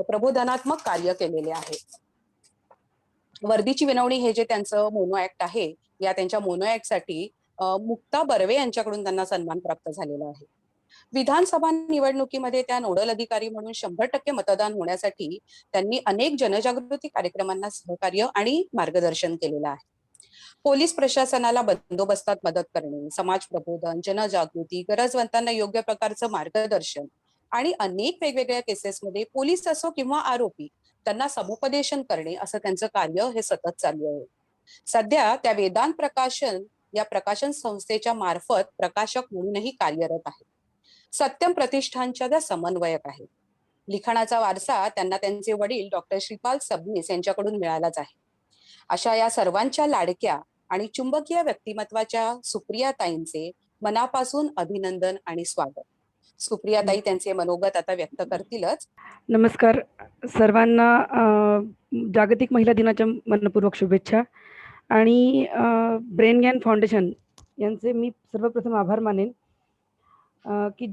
प्रबोधनात्मक कार्य केलेले आहे. वर्दीची विनवणी हे जे त्यांचं मोनो ऍक्ट आहे, या त्यांच्या मोनो ऍक्टसाठी मुक्ता बर्वे यांच्याकडून त्यांना सन्मान प्राप्त झालेला आहे. विधानसभा निवडणुकीमध्ये त्या नोडल अधिकारी म्हणून 100% मतदान होण्यासाठी त्यांनी अनेक जनजागृती कार्यक्रमांना सहकार्य आणि मार्गदर्शन केलेलं आहे. पोलीस प्रशासनाला बंदोबस्तात मदत करणे, समाज प्रबोधन, जनजागृती, गरजवंतांना योग्य प्रकारचं मार्गदर्शन आणि अनेक वेगवेगळ्या केसेसमध्ये पोलीस असो किंवा आरोपी त्यांना समुपदेशन करणे, असं त्यांचं कार्य हे सतत चालू आहे. सध्या त्या वेदांत प्रकाशन या प्रकाशन संस्थेच्या मार्फत प्रकाशक म्हणूनही कार्यरत आहेत. सत्यम प्रतिष्ठानच्या त्या समन्वयक आहेत. लिखाणाचा वारसा त्यांना त्यांचे वडील डॉक्टर श्रीपाल सबनीस यांच्याकडून मिळालाच आहे. अशा या सर्वांच्या लाडक्या आणि चुंबकीय व्यक्तिमत्वाच्या सुप्रियाताईंचे मनापासून अभिनंदन आणि स्वागत. सुप्रियाताई त्यांचे मनोगत आता व्यक्त करतीलच. नमस्कार सर्वांना. जागतिक महिला दिनाच्या मनपूर्वक शुभेच्छा. आणि ब्रेन गॅन फाउंडेशन यांचे मी सर्वप्रथम आभार मानेन की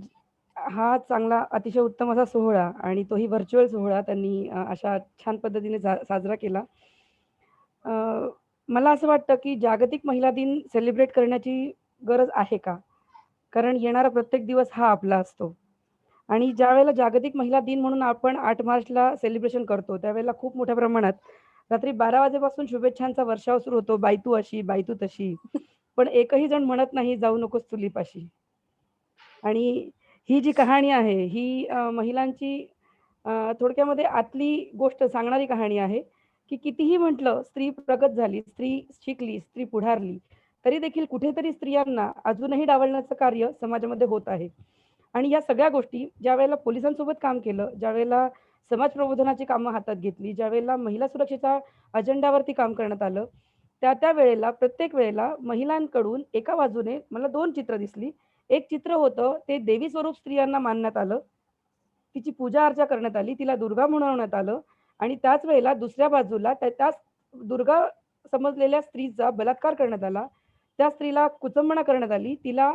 हा चांगला अतिशय उत्तम असा सोहळा आणि तोही व्हर्च्युअल सोहळा त्यांनी अशा छान पद्धतीने साजरा केला. मला असं वाटतं की जागतिक महिला दिन सेलिब्रेट करण्याची गरज आहे का? कारण येणारा प्रत्येक दिवस हा आपला असतो आणि ज्या वेळेला जागतिक महिला दिन म्हणून आपण 8 मार्चला सेलिब्रेशन करतो त्यावेळेला खूप मोठ्या प्रमाणात रात्री 12 वाजेपासून शुभेच्छांचा वर्षाव सुरू होतो. बाई तू अशी, बाई तू तशी, पण एकही जण म्हणत नाही जाऊ नकोस चुलीपाशी. आणि ही जी कहाणी आहे ही महिलांची थोडक्यामध्ये आतली गोष्ट सांगणारी कहाणी आहे की कितीही म्हटलं स्त्री प्रगत झाली, स्त्री शिकली, स्त्री पुढारली, तरी देखील कुठेतरी स्त्रियांना अजूनही डावलण्याचं कार्य समाजामध्ये होत आहे. आणि या सगळ्या गोष्टी ज्या वेळेला पोलिसांसोबत काम केलं, ज्या वेळेला समाज प्रबोधनाची कामं हातात घेतली, ज्या वेळेला महिला सुरक्षेच्या अजेंड्यावरती काम करण्यात आलं, त्या वेळेला प्रत्येक वेळेला महिलांकडून एका बाजूने मला 2 चित्र दिसली. एक चित्र होतं ते देवी स्वरूप स्त्रियांना मानण्यात आलं, तिची पूजा अर्चा करण्यात आली, तिला दुर्गा म्हणवण्यात आलं आणि त्याच वेळेला दुसऱ्या बाजूला त्याच दुर्गा समजलेल्या स्त्रीचा बलात्कार करण्यात आला. त्या स्त्रीला कुचंबणा करण्यात आली. तिला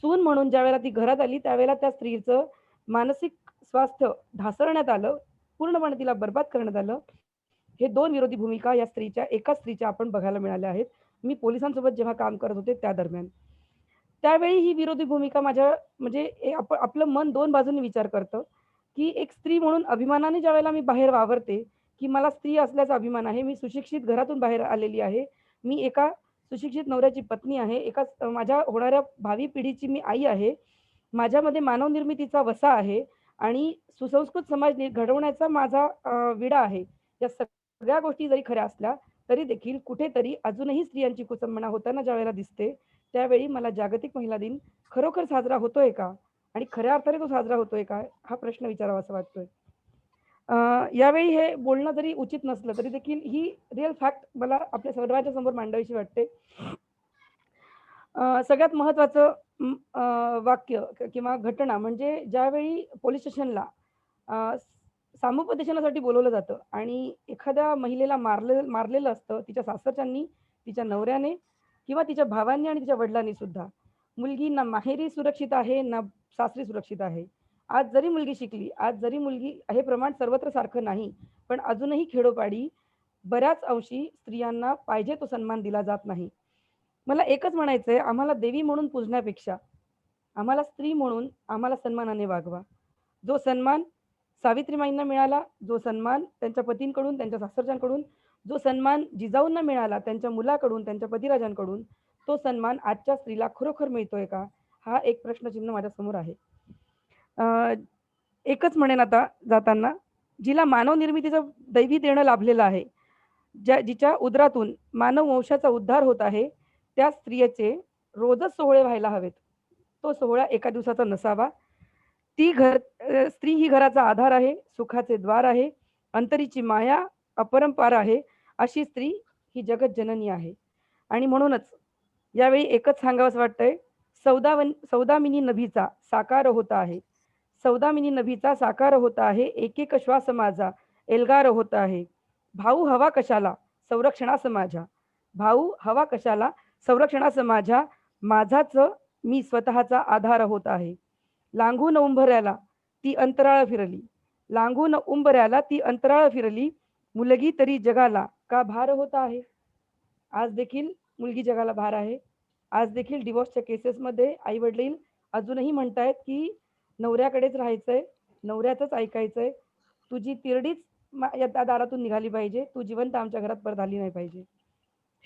सून म्हणून ज्यावेळेला ती घरात आली त्यावेळेला त्या स्त्रीचं मानसिक स्वास्थ्य ढासळण्यात आलं, पूर्णपणे तिला बरबाद करण्यात आलं. हे 2 विरोधी भूमिका या एकाच स्त्रीच्या आपण बघायला मिळाल्या आहेत. मी पोलिसांसोबत जेव्हा काम करत होते त्या दरम्यान. त्यावेळी ही विरोधी भूमिका माझ्या म्हणजे आपलं मन 2 बाजूंनी विचार करतं की एक स्त्री म्हणून अभिमानाने ज्यावेळेला मी बाहेर वावरते की मला स्त्री असल्याचा अभिमान आहे, मी सुशिक्षित घरातून बाहेर आलेली आहे, मी एका सुशिक्षित नवऱ्याची पत्नी आहे, एका माझ्या होणाऱ्या भावी पिढीची मी आई आहे, माझ्यामध्ये मानव निर्मितीचा वसा आहे आणि सुसंस्कृत समाज घडवण्याचा माझा विडा आहे. या सगळ्या गोष्टी जरी खऱ्या असल्या तरी देखील कुठेतरी अजूनही स्त्रियांची कुचंबणा होताना ज्यावेळेला दिसते त्यावेळी मला जागतिक महिला दिन खरोखर साजरा होतोय का आणि खऱ्या अर्थाने तो साजरा होतोय का हा प्रश्न विचारावासा वाटतोय. यावेळी हे बोलणं जरी उचित नसलं तरी देखील ही रिअल फॅक्ट मला आपल्या सर्वांच्या समोर मांडावीशी वाटते. सगळ्यात महत्त्वाचं वाक्य किंवा घटना म्हणजे ज्यावेळी पोलीस स्टेशनला सामुपदेशनासाठी बोलवलं जातं आणि एखाद्या महिलेला मारलेलं असतं तिच्या सासरच्यांनी, तिच्या नवऱ्याने किंवा तिच्या भावांनी आणि तिच्या वडिलांनी सुद्धा. मुलगी ना माहेरी सुरक्षित आहे ना सासरी सुरक्षित आहे. आज जरी मुलगी शिकली, आज जरी मुलगी हे प्रमाण सर्वत्र सारखं नाही, पण अजूनही खेडोपाडी बऱ्याच अंशी स्त्रियांना पाहिजे तो सन्मान दिला जात नाही. मला एकच म्हणायचंय, आम्हाला देवी म्हणून पूजण्यापेक्षा आम्हाला स्त्री म्हणून आम्हाला सन्मानाने वागवा. जो सन्मान सावित्रीमाईंना मिळाला, जो सन्मान त्यांच्या पतींकडून, त्यांच्या सासरच्यांकडून, जो सन्मान जिजाऊंना मिळाला त्यांच्या मुलाकडून, त्यांच्या पतिराजांकडून, तो सन्मान आजच्या स्त्रीला खरोखर मिळतोय का? हा एक प्रश्नचिन्ह माझ्या समोर आहे. एकच म्हणेन आता जाताना, जिला मानव निर्मितीचं दैवी देणं लाभलेलं आहे, जिच्या उदरातून मानव वंशाचा उद्धार होत आहे, त्या स्त्रियेचे रोजच सोहळे व्हायला हवेत. तो सोहळा एका दिवसाचा नसावा. स्त्री ही घराचा आधार आहे, सुखाचे द्वार आहे, अंतरीची माया अपरंपार आहे. अशी स्त्री ही जगत जननी आहे. आणि म्हणूनच यावेळी एकच सांगावंसं वाटतंय, सौदामिनी नभीचा साकार होत आहे. सौदामिनी नभीचा साकार होत आहे. एक एक श्वास माझा एल्गार होत आहे. भाऊ हवा कशाला संरक्षणास माझ्या. भाऊ हवा कशाला संरक्षणास माझ्या. माझाच मी स्वतःचा आधार होत आहे. लांघून उंबऱ्याला ती अंतराळ फिरली. लांघून उंबऱ्याला ती अंतराळ फिरली. मुलगी तरी जगाला का भार होत आहे. आज देखील मुलगी जगाला भार आहे. आज देखील डिवोर्सच्या केसेसमध्ये आई वडील अजूनही म्हणतायत की नवऱ्याकडेच राहायचंय, नवऱ्याचंच ऐकायचंय. तुझी तिरडीच या दारातून निघाली पाहिजे, तू जिवंत आमच्या घरात परत आली नाही पाहिजे.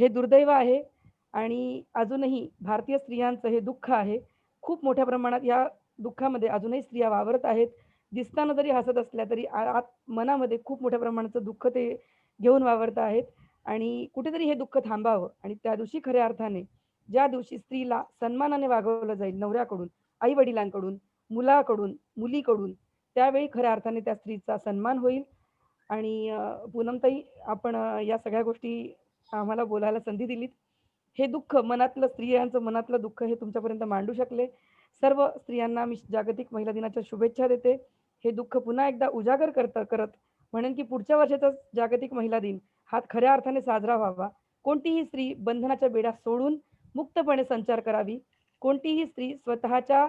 हे दुर्दैव आहे आणि अजूनही भारतीय स्त्रियांचं हे दुःख आहे. खूप मोठ्या प्रमाणात या दुःखामध्ये अजूनही स्त्रिया वावरत आहेत. दिसताना जरी हसत असल्या तरी आत मनामध्ये खूप मोठ्या प्रमाणाचं दुःख ते घेऊन वावरत आहेत. आणि कुठेतरी हे दुःख थांबावं आणि त्या दिवशी खऱ्या अर्थाने ज्या दिवशी स्त्रीला सन्मानाने वागवलं जाईल नवऱ्याकडून, आई वडिलांकडून, मुलाकडून, मुलीकडून, त्यावेळी खऱ्या अर्थाने त्या स्त्रीचा सन्मान होईल. आणि पूनमताई, आपण या सगळ्या गोष्टी आम्हाला बोलायला संधी दिलीत. हे दुःख मनातलं, स्त्रियांचं मनातलं दुःख हे तुमच्यापर्यंत मांडू शकले. सर्व स्त्रियांना मी जागतिक महिला दिनाच्या शुभेच्छा देते. हे दुःख पुन्हा एकदा उजागर करत म्हणेन की पुढच्या वर्षाचा जागतिक महिला दिन हा खऱ्या अर्थाने साजरा व्हावा. कोणतीही स्त्री बंधनाच्या बेड्या सोडून मुक्तपणे संचार करावी. कोणतीही स्त्री स्वतःच्या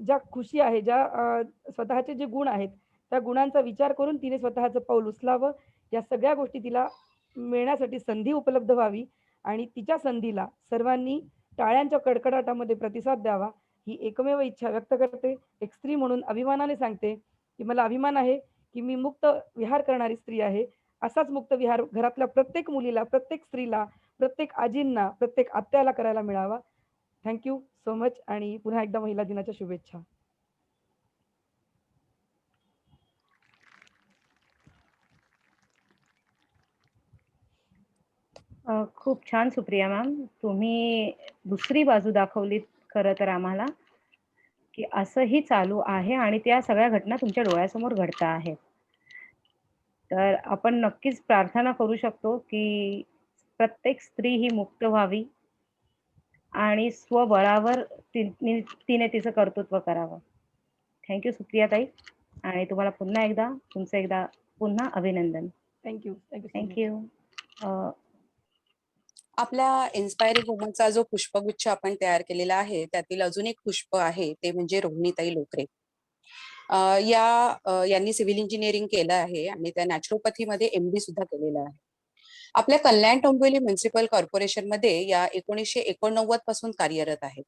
ज्या खुशी आहे, स्वतःचे जे गुण आहेत, त्या गुणांचा विचार करून तिने स्वतःचं पाऊल उचलावं. या सगळ्या गोष्टी तिला मिळण्यासाठी संधी उपलब्ध व्हावी आणि तिच्या संधीला सर्वांनी टाळ्यांच्या कडकडाटामध्ये प्रतिसाद द्यावा, ही एकमेव इच्छा व्यक्त करते. एक स्त्री म्हणून अभिमानाने सांगते की मला अभिमान आहे की मी मुक्त विहार करणारी स्त्री आहे. असाच मुक्त विहार घरातल्या प्रत्येक मुलीला, प्रत्येक स्त्रीला, प्रत्येक आजींना, प्रत्येक आत्याला करायला मिळावा. थँक्यू सो मच आणि पुन्हा एकदा महिला दिनाच्या शुभेच्छा. खूप छान सुप्रिया मॅम, तुम्ही दुसरी बाजू दाखवलीत खरं तर आम्हाला, की असंही चालू आहे आणि त्या सगळ्या घटना तुमच्या डोळ्यासमोर घडता आहेत. तर आपण नक्कीच प्रार्थना करू शकतो की प्रत्येक स्त्री ही मुक्त व्हावी आणि स्वबळावर तिने तिचं कर्तृत्व करावं. थँक्यू सुप्रिया ताई, आणि तुम्हाला पुन्हा एकदा अभिनंदन. थँक्यू. थँक्यू. आपल्या इन्स्पायरिंग वुमनचा जो पुष्पगुच्छ आपण तयार केलेला आहे त्यातील अजून एक पुष्प आहे ते म्हणजे रोहिणीताई लोकरे. यांनी सिव्हिल इंजिनिअरिंग केलं आहे आणि त्या नॅचरोपॅथीमध्ये MD सुद्धा केलेलं आहे. आपल्या कल्याण डोंबिवली म्युन्सिपल कॉर्पोरेशन मध्ये या 1989 पासून कार्यरत आहेत.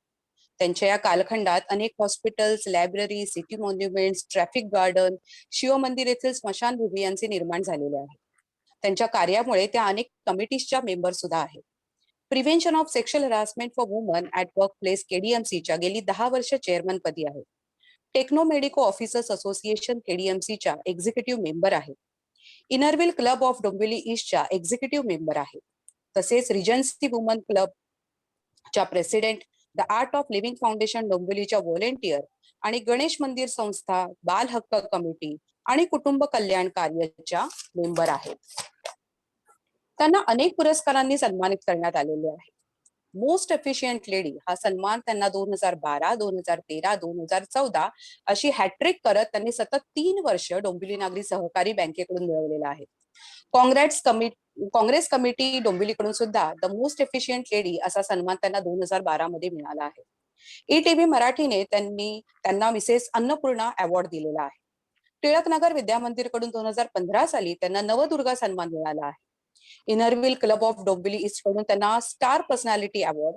त्यांच्या या कालखंडात अनेक hospitals, library, city monuments, traffic garden, शिवमंदिर येथील स्मशानभूमी यांचे निर्माण झालेले आहे. त्यांच्या कार्यामुळे त्या अनेक कमिटीजच्या मेंबर सुद्धा आहेत. Prevention of sexual harassment for women at work place KDMCच्या गेली 10 वर्ष चेअरमन पदी आहेत. टेक्नो मेडिको ऑफिसर्स असोसिएशन KDMCच्या एक्झिक्युटिव्ह मेंबर आहेत. इनरव्हिल क्लब ऑफ डोंबिवली ईस्टच्या एक्झिक्युटिव्ह मेंबर आहेत. तसेच रिजन्सी वुमन क्लबच्या president, the art of living foundation डोंबिवलीच्या व्हॉलेंटियर आणि गणेश मंदिर संस्था, बाल हक्क कमिटी आणि कुटुंब कल्याण कार्यच्या मेंबर आहेत. त्यांना अनेक पुरस्कारांनी सन्मानित करण्यात आलेले आहे. मोस्ट एफिशियंट लेडी हा सन्मान त्यांना 2012, 2013, 2014 अशी हॅट्रिक करत त्यांनी सतत 3 वर्ष डोंबिवली नागरी सहकारी बँकेकडून मिळवलेला आहे. काँग्रेस कमिटी डोंबिवलीकडून सुद्धा द मोस्ट एफिशियंट लेडी असा सन्मान त्यांना 2012 मध्ये मिळाला आहे. ETV मराठीने त्यांना मिसेस अन्नपूर्णा अवॉर्ड दिलेला आहे. टिळकनगर विद्या मंदिरकडून 2015 साली त्यांना नवदुर्गा सन्मान मिळाला आहे. इनरव्हिल क्लब ऑफ डोंबिवली ईस्ट कडून त्यांना star personality award,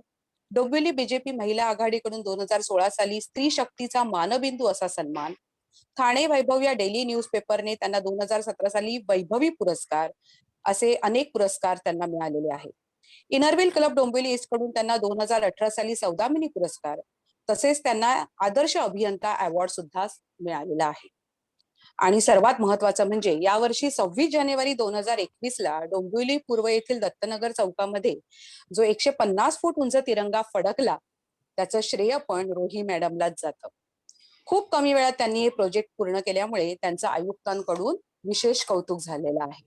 Dombivli BJP महिला आघाडीकडून 2016 साली स्त्री शक्तीचा मानबिंदू असा सन्मान, ठाणे वैभव या डेली न्यूज पेपरने त्यांना 2017 साली वैभवी पुरस्कार असे अनेक पुरस्कार त्यांना मिळालेले आहेत. इनरव्हिल क्लब डोंबिवली ईस्ट कडून त्यांना 2018 साली सौदामिनी पुरस्कार तसेच त्यांना आदर्श अभियंता अवॉर्ड सुद्धा मिळालेला आहे. आणि सर्वात महत्वाचं म्हणजे यावर्षी 26 जानेवारी 2021 ला डोंबिवली पूर्व येथील दत्तनगर चौकामध्ये जो 150 फूट उंच तिरंगा फडकला त्याचं श्रेय पण रोही मॅडमलाच जातं. खूप कमी वेळात त्यांनी हे प्रोजेक्ट पूर्ण केल्यामुळे त्यांचं आयुक्तांकडून विशेष कौतुक झालेलं आहे.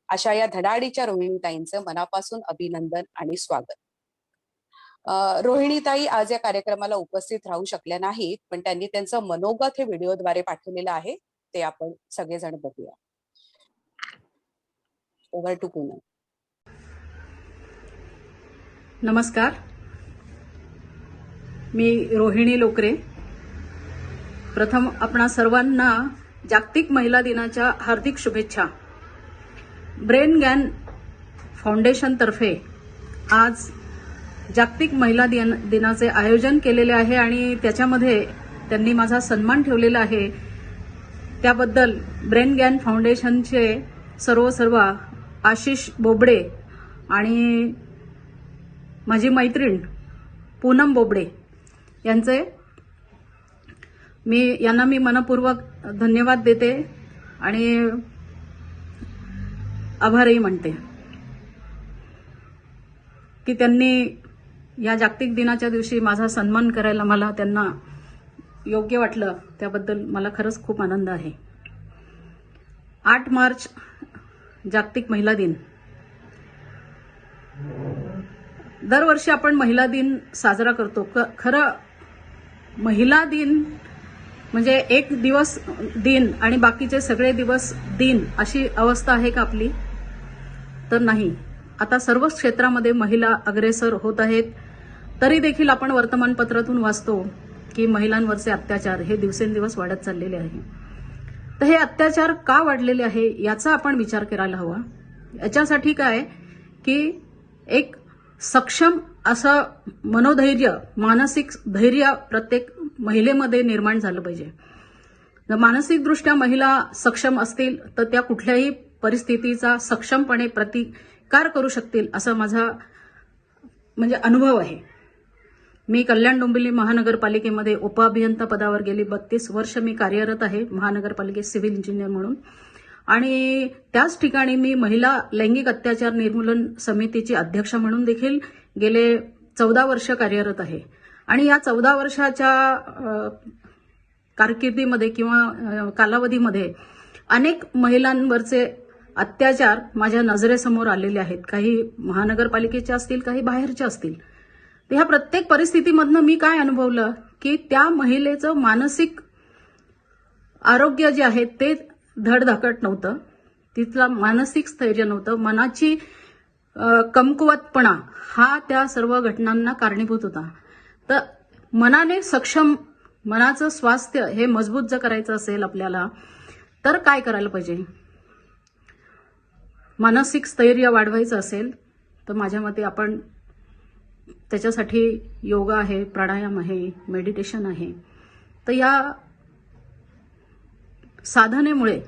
अशा या धडाडीच्या रोहिणीताईंचं मनापासून अभिनंदन आणि स्वागत. रोहिणीताई आज या कार्यक्रमाला उपस्थित राहू शकल्या नाहीत, पण त्यांनी त्यांचं मनोगत हे व्हिडिओद्वारे पाठवलेलं आहे. ते आपण सगळेजण बघूया. Over to Poonam. नमस्कार, मी रोहिणी लोकरे. प्रथम आपणा सर्वांना जागतिक महिला दिनाच्या हार्दिक शुभेच्छा. ब्रेन गॅन फाउंडेशन तर्फे आज जागतिक महिला दिनाचे आयोजन केलेले आहे आणि त्याच्यामध्ये त्यांनी माझा सन्मान ठेवलेला आहे. त्याबद्दल ब्रेन गॅन फाउंडेशनचे सर्व आशिष बोबडे आणि माझी मैत्रीण पूनम बोबडे यांना मी मनपूर्वक धन्यवाद देते आणि आभारही मानते की त्यांनी या जागतिक दिनाच्या दिवशी माझा सन्मान करायला मला त्यांना योग्य वाटलं. त्याबद्दल मला खरंच खूप आनंद आहे. 8 मार्च जागतिक महिला दिन. दरवर्षी आपण महिला दिन साजरा करतो. खरं महिला दिन म्हणजे एक दिवस दिन आणि बाकीचे सगळे दिवस दिन अशी अवस्था आहे का आपली? तर नाही. आता सर्वच क्षेत्रामध्ये महिला अग्रेसर होत आहेत. तरी देखील आपण वर्तमानपत्रातून वाचतो की महिलांवरचे अत्याचार हे दिवसेंदिवस वाढत चाललेले आहे. तर हे अत्याचार का वाढलेले आहे याचा आपण विचार करायला हवा. याच्यासाठी काय की एक सक्षम असं मनोधैर्य, मानसिक धैर्य प्रत्येक महिलेमध्ये निर्माण झालं पाहिजे. जर मानसिकदृष्ट्या महिला सक्षम असतील तर त्या कुठल्याही परिस्थितीचा सक्षमपणे प्रतिकार करू शकतील असा माझा म्हणजे अनुभव आहे. मी कल्याण डोंबिवली महानगरपालिकेमध्ये उपअभियंता पदावर गेली 32 वर्ष मी कार्यरत आहे महानगरपालिकेत सिव्हिल इंजिनियर म्हणून. आणि त्याच ठिकाणी मी महिला लैंगिक अत्याचार निर्मूलन समितीची अध्यक्ष म्हणून देखील गेले 14 वर्ष कार्यरत आहे. आणि या 14 वर्षाच्या कारकिर्दीमध्ये किंवा कालावधीमध्ये अनेक महिलांवरचे अत्याचार माझ्या नजरेसमोर आलेले आहेत. काही महानगरपालिकेचे असतील, काही बाहेरचे असतील. तर ह्या प्रत्येक परिस्थितीमधनं मी काय अनुभवलं की त्या महिलेचं मानसिक आरोग्य जे आहे ते धडधाकट नव्हतं. तिथला मानसिक स्थैर्य नव्हतं. मनाची कमकुवतपणा हा त्या सर्व घटनांना कारणीभूत होता. तर मनाने सक्षम, मनाचं स्वास्थ्य हे मजबूत जर करायचं असेल आपल्याला तर काय करायला पाहिजे? मानसिक स्थैर्य वाढवायचं असेल तर माझ्या मते आपण त्याच्यासाठी योगा आहे, प्राणायाम आहे, मेडिटेशन आहे. तर या साधनेमुळे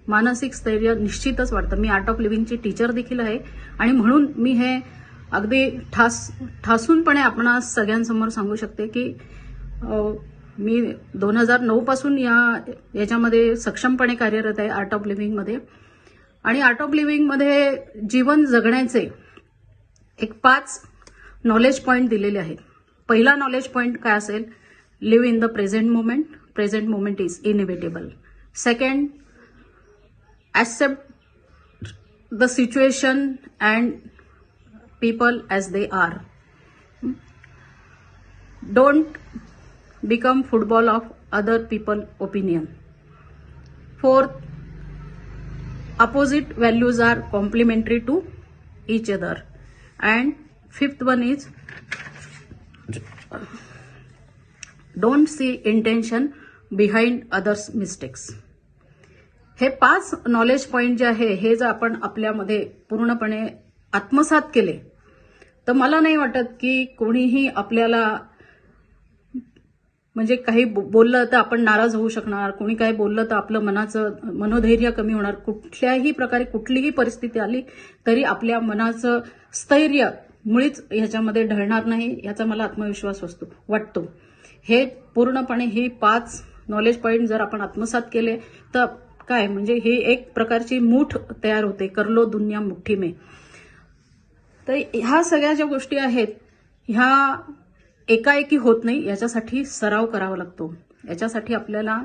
मानसिक स्थैर्य निश्चितच वाढतं. मी आर्ट ऑफ लिव्हिंगची टीचर देखील आहे आणि म्हणून मी हे अगदी ठासूनपणे आपण सगळ्यांसमोर सांगू शकते की मी 2009 पासून याच्यामध्ये सक्षमपणे कार्यरत आहे आर्ट ऑफ लिव्हिंगमध्ये. आणि आर्ट ऑफ लिव्हिंगमध्ये जीवन जगण्याचे एक 5 नॉलेज पॉइंट दिलेले आहेत. पहिला नॉलेज पॉइंट काय असेल? Live in the present moment. Present moment is inevitable. Second, accept the situation and people as they are. Don't become football of other people's opinion. Fourth, opposite values are complementary to each other. And fifth one is don't see intention behind others' mistakes. हे 5 knowledge point जे आहे हे जर आपण आपल्यामध्ये पूर्णपणे आत्मसात केले तर मला नाही वाटत की कोणीही आपल्याला म्हणजे काही बोललं तर आपण नाराज होऊ शकणार. कोणी काही बोललं तर आपलं मनोधैर्य कमी होणार. कुठल्याही प्रकारे कुठलीही परिस्थिती आली तरी आपल्या मनाचं स्थैर्य मुळीच ह्याच्यामध्ये ढळणार नाही याचा मला आत्मविश्वास वाटतो. हे पूर्णपणे ही 5 नॉलेज पॉइंट जर आपण आत्मसात केले तर काय म्हणजे ही एक प्रकारची मूठ तयार होते. कर लो दुनिया मुठ्ठी में. तर ह्या सगळ्या ज्या गोष्टी आहेत ह्या एकाएकी होत नाही, याच्यासाठी सराव करावा लागतो. याच्यासाठी आपल्याला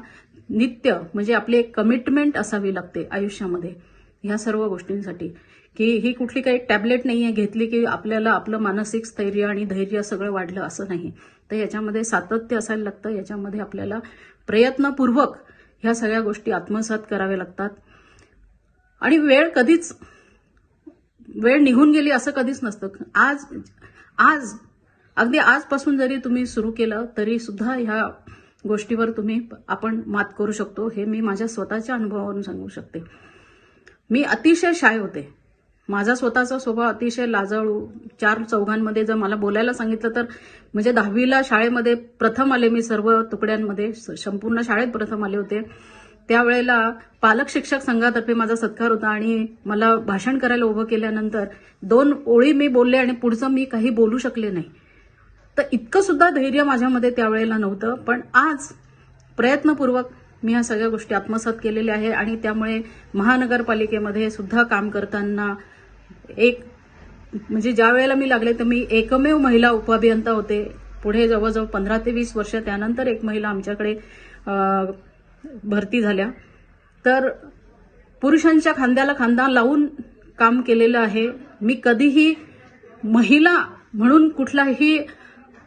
नित्य म्हणजे आपली एक कमिटमेंट असावी लागते आयुष्यामध्ये ह्या सर्व गोष्टींसाठी, की ही कुठली काही टॅबलेट नाहीये घेतली की आपल्याला आपलं मानसिक स्थैर्य आणि धैर्य सगळं वाढलं असं नाही. तर याच्यामध्ये सातत्य असायला लागतं. याच्यामध्ये आपल्याला प्रयत्नपूर्वक ह्या सगळ्या गोष्टी आत्मसात कराव्या लागतात. आणि वेळ निघून गेली असं कधीच नसतं. आज अगदी आजपासून जरी तुम्ही सुरू केलं तरी सुद्धा ह्या गोष्टीवर आपण मात करू शकतो. हे मी माझ्या स्वतःच्या अनुभवावरून सांगू शकते. मी अतिशय शाय होते. माझा स्वतःचा स्वभाव अतिशय लाजाळू. 4 चौघांमध्ये जर मला बोलायला सांगितलं तर म्हणजे 10वीला शाळेमध्ये प्रथम आले मी, सर्व तुकड्यांमध्ये संपूर्ण शाळेत प्रथम आले होते. त्यावेळेला पालक शिक्षक संघातर्फे माझा सत्कार होता आणि मला भाषण करायला उभं केल्यानंतर 2 ओळी मी बोलले आणि पुढचं मी काही बोलू शकले नाही. तर इतकं सुद्धा धैर्य माझ्यामध्ये त्यावेळेला नव्हतं. पण आज प्रयत्नपूर्वक मी ह्या सगळ्या गोष्टी आत्मसात केलेल्या आहे आणि त्यामुळे महानगरपालिकेमध्ये सुद्धा काम करताना म्हणजे ज्या वेळेला मी लागले तर मी एकमेव महिला उपअभियंता होते. पुढे जवळजवळ 15 ते 20 वर्ष त्यानंतर एक महिला आमच्याकडे भरती झाल्या. तर पुरुषांच्या खांद्याला खांदा लावून काम केलेलं आहे. मी कधीही महिला म्हणून कुठलाही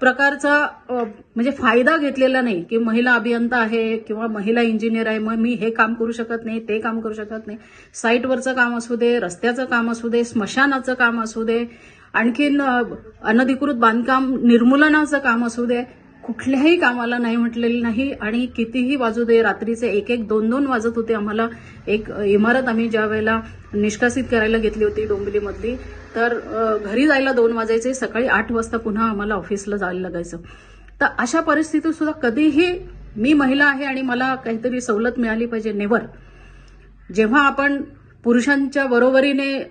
प्रकारचा म्हणजे फायदा घेतलेला नाही की महिला अभियंता आहे किंवा महिला इंजिनियर आहे मग मी हे काम करू शकत नाही, ते काम करू शकत नाही. साईटवरचं काम असू दे, रस्त्याचं काम असू दे, स्मशानाचं काम असू दे, आणखीन अनधिकृत बांधकाम निर्मूलनाचं काम असू दे, कुठल्याही कामाला नाही म्हटलेलं नाही. आणि कितीही वाजू दे, रात्रीचे 1-1, 2-2 वाजत होते आम्हाला. एक इमारत आम्ही ज्या वेळेला निष्कासित करायला घेतली होती डोंबिवलीमधली, तर घरी जायला 2 वाजायचे, सकाळी 8 वाजता पुन्हा आम्हाला ऑफिसला जायला लागायचं. तर अशा परिस्थितीत सुद्धा कधीही मी महिला आहे आणि मला काहीतरी सवलत मिळाली पाहिजे, नेव्हर. जेव्हा आपण पुरुषांच्या बरोबरीने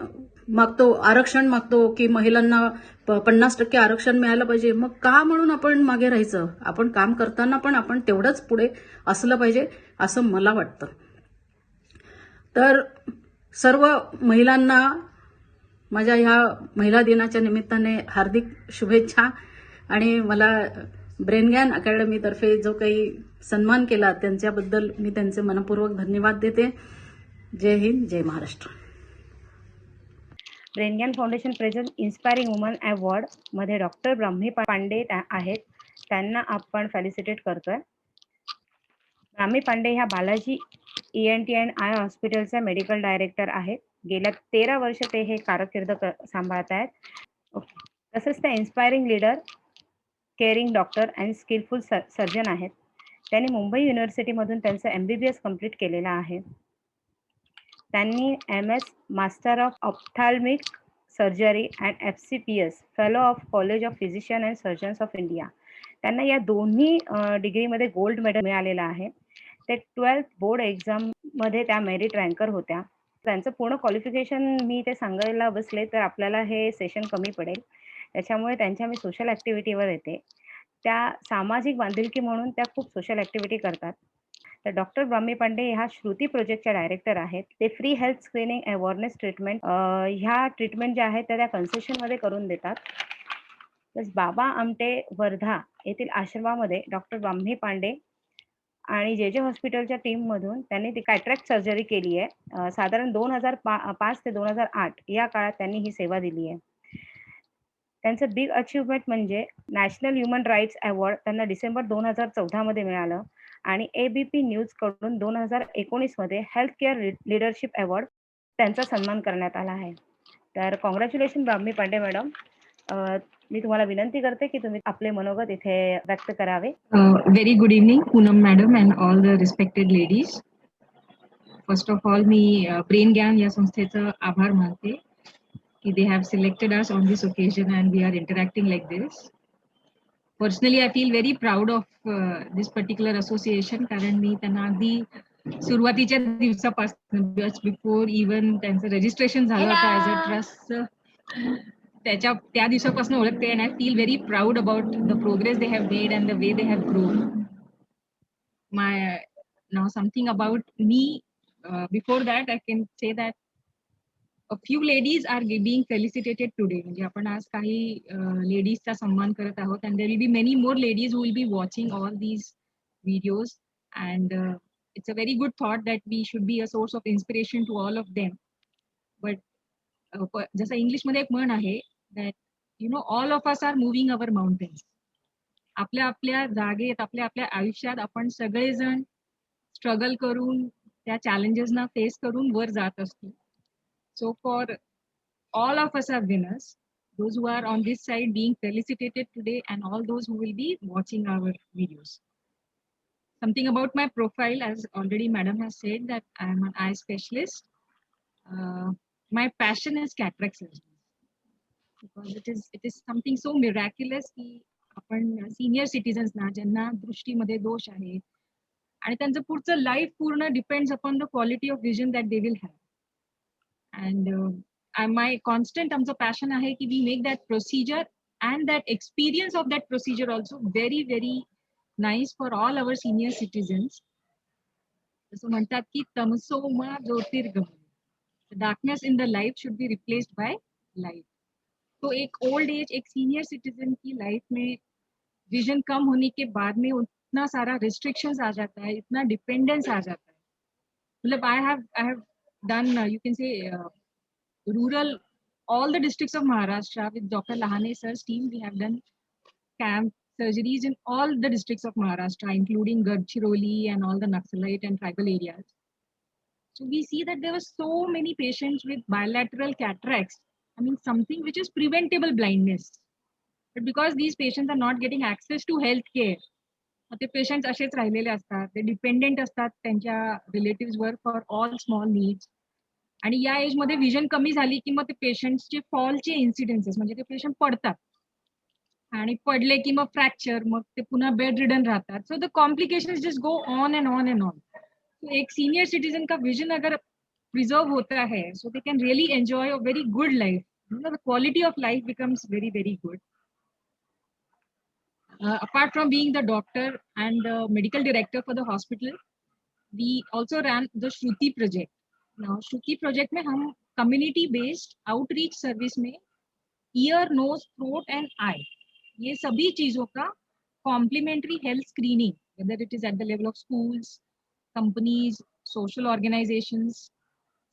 मागतो, आरक्षण मागतो की महिलांना 50% आरक्षण मिळालं पाहिजे, मग का म्हणून आपण मागे राहायचं? आपण काम करताना पण आपण तेवढंच पुढे असलं पाहिजे असं मला वाटतं. तर सर्व महिलांना माझ्या ह्या महिला दिनाच्या निमित्ताने हार्दिक शुभेच्छा. आणि मला ब्रेनगॅन अकॅडमीतर्फे जो काही सन्मान केला त्यांच्याबद्दल मी त्यांचे मनपूर्वक धन्यवाद देते. जय हिंद, जय Maharashtra. Brain Gain foundation present inspiring women award मध्ये डॉक्टर ब्राह्मी पांडे आहेत. त्यांना आपण फेलिसिटेट करतोय. ब्राह्मी पांडे ह्या बालाजी ENT अँड आय हॉस्पिटलच्या मेडिकल डायरेक्टर आहेत. गेल्या 13 वर्ष ते हे कारकीर्द सांभाळत आहेत. तसंच त्या inspiring leader, caring doctor and skillful surgeon आहेत. त्यांनी मुंबई युनिव्हर्सिटीमधून त्यांचं MBBS कंप्लीट केलेलं आहे. त्यांनी MS master of ophthalmic surgery and FCPS fellow of college of physician and surgeons of India. त्यांना या दोन्ही डिग्रीमध्ये गोल्ड मेडल मिळालेलं आहे. ते 12th बोर्ड एक्झाम मध्ये त्या मेरिट रँकर होत्या. त्यांचं पूर्ण क्वालिफिकेशन मी ते सांगायला बसले तर आपल्याला हे सेशन कमी पडेल. त्याच्यामुळे त्यांच्या मी सोशल ऍक्टिव्हिटीवर येते. त्या सामाजिक बांधिलकी म्हणून त्या खूप सोशल ऍक्टिव्हिटी करतात. तर डॉक्टर ब्राह्मी पांडे ह्या श्रुती प्रोजेक्टच्या डायरेक्टर आहेत. ते free health screening awareness treatment ह्या ट्रीटमेंट ज्या आहेत त्या कन्सेशनमध्ये करून देतात. प्लस बाबा आमटे वर्धा येथील आश्रमामध्ये डॉक्टर ब्राह्मी पांडे आणि जे हॉस्पिटलच्या टीम मधून त्यांनी ती कॅटरॅक्ट सर्जरी केली आहे. साधारण 2005 ते 2008 या काळात त्यांनी ही सेवा दिली आहे. त्यांचं बिग अचीवमेंट म्हणजे नॅशनल ह्युमन राईट्स अवॉर्ड त्यांना डिसेंबर 2014 मध्ये मिळालं आणि ABP न्यूज कडून 2019 मध्ये हेल्थ केअर लीडरशिप अवॉर्ड त्यांचा सन्मान करण्यात आला आहे. तर कॉंग्रॅच्युलेशन ब्राह्मी पांडे मॅडम. मी तुम्हाला विनंती करते की तुम्ही आपले मनोगत इथे व्यक्त करावे. Very good evening, Poonam madam and all the respected ladies. First of all, मी ब्रेनगॅन या संस्थेचं आभार मानते की they have selected us on this occasion and we are interacting like this. Personally, I feel very proud of this particular association कारण मी त्यांना अगदी सुरुवातीच्या दिवसापासून just before even त्यांचं रजिस्ट्रेशन झालं होतं ॲज अ ट्रस्ट त्या दिवसापासून ओळखते and I feel very proud about the progress they have made and the way they have grown. Now something about me. Before that, I can say that a few ladies are being felicitated today. म्हणजे आपण आज काही लेडीजचा सन्मान करत आहोत, and there will be many more ladies who will be watching all these videos, and it's a very good thought that we should be a source of inspiration to all of them. But जसं इंग्लिशमध्ये एक म्हण आहे that you know all of us are moving our mountains. आपल्या आपल्या जागेत आपल्या आपल्या आयुष्यात आपण सगळेजण स्ट्रगल करून त्या चॅलेंजेसना फेस करून वर जात असतो. So for all of us are winners, those who are on this side being felicitated today and all those who will be watching our videos. Something about my profile, as already madam has said, that I am an eye specialist. My passion is cataract surgery because it is something so miraculous की आपण senior citizens ना ज्यांना दृष्टीमध्ये दोष आहे आणि त्यांचं पुढचं life पूर्ण depends upon the quality of vision that they will have. And my constant आमचं passion आहे की we make that procedure and that experience of that procedure also very very nice for all our senior citizens. जसं म्हणतात की तमसो मा ज्योतिर्गमय, darkness in the life should be replaced by light. तो एक ओल्ड एज एक सीनियर सिटीजन की life में विजन कम होने के बाद में इतना सारा रिस्ट्रिक्शंस आ जाता है, इतना डिपेंडेंस आ जाता है. मतलब I have done you can say rural all the districts of Maharashtra with Dr. Lahane sir's team. We have done camp surgeries in all the districts of Maharashtra, including Gadchiroli and all the Naxalite and tribal areas. So we see that there were so many patients with bilateral cataracts. I mean, something which is preventable blindness. But because these patients are not getting access to health care, ते patients असेच राहिलेले असतात, ते dependent असतात त्यांच्या रिलेटिव्हजवर for all small needs. आणि या age मध्ये विजन कमी झाली की मग ते पेशंट्सचे फॉलचे इन्सिडेन्सेस म्हणजे ते पेशंट पडतात आणि पडले की मग फ्रॅक्चर, मग ते पुन्हा बेड रिडन राहतात. So the complications just go on end on end on. तो एक सीनियर सिटीजन का विजन अगर प्रिजर्व होता है, so they can really enjoy a very good life. The quality of life becomes very very good. Apart from being the doctor and the medical director for the hospital, we also ran the Shruti project. Now, Shruti project में हम community based outreach service में ear, nose, throat and eye, ये सभी चीजों का complimentary health screening, whether it is at the level of schools, companies, social organizations,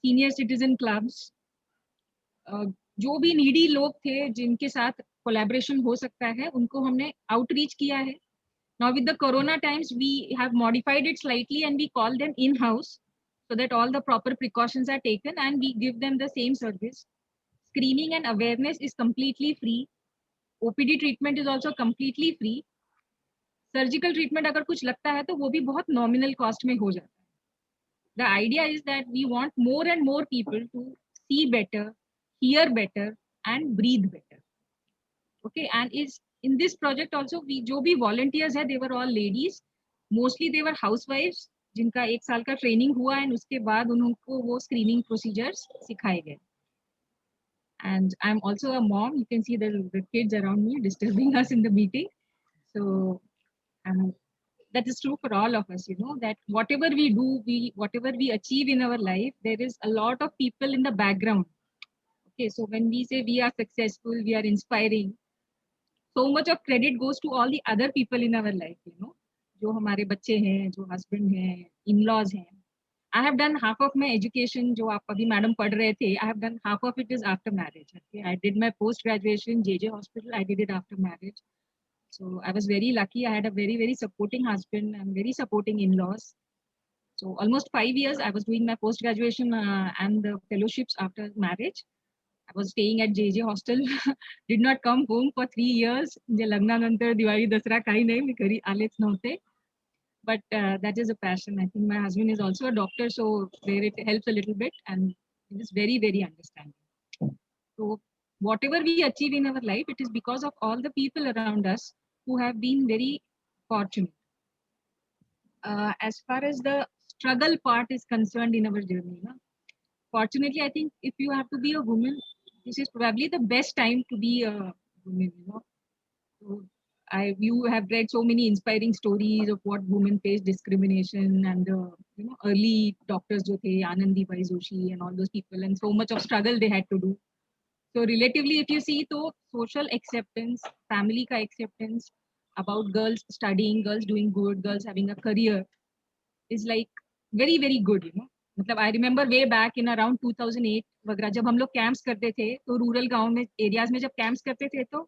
senior citizen clubs, जो भी needy लोग थे जिनके साथ कोलैबोरेशन हो सकता है उनको हमने आउटरीच किया है. Now with the corona times we have modified it slightly and we call them in house so that all the proper precautions are taken and we give them the same service. Screening and awareness is completely free. OPD treatment is also completely free. Surgical treatment अगर कुछ लगता है तो वो भी बहुत nominal cost में हो जाता है. The idea is that we want more and more people to see better, hear better and breathe better. Okay, and is in this project also we जो भी volunteers है, they were all ladies. Mostly they were housewives जिनका 1 साल का training हुआ and उसके बाद उनको वो screening procedures सिखाए गए. And I'm also a mom. You can see the kids around me disturbing us in the meeting. So that is true for all of us, you know, that whatever we do, whatever we achieve in our life, there is a lot of people in the background. Okay, so when we say we are successful, we are inspiring, so much of credit goes to all the other people in our life, you know, जो हमारे बच्चे हैं, जो husband हैं, in-laws हैं. I have done half of my education, जो आप अभी मैडम पढ़ रहे थे, I have done half of it is after marriage. Okay, I did my post-graduation JJ Hospital. I did it after marriage. So I was very lucky. I had a very, very supporting husband and very supporting in-laws. So almost 5 years I was doing my post-graduation and the fellowships after marriage. I was staying at JJ hostel, did not come home for 3 years. म्हणजे लग्नानंतर दिवाळी दसरा काही नाही, मी घरी आलेच नव्हते. But that is a passion. I think my husband is also a doctor, so there it helps a little bit and it is very, very understanding. So whatever we achieve in our life, it is because of all the people around us who have been very fortunate. As far as the struggle part is concerned in our journey, fortunately, I think if you have to be a woman, this is probably the best time to be a woman, you know. So you have read so many inspiring stories of what women face discrimination and early doctors jo the Anandi Bai Joshi and all those people, and so much of struggle they had to do. So relatively, if you see, so social acceptance, family ka acceptance about girls studying, girls doing good, girls having a career is like very very good, you know. मतलब I remember way back in around 2008 वगैरह जब हम लोग camps करते थे तो rural गांव में areas में जब कैंप्स करते थे तो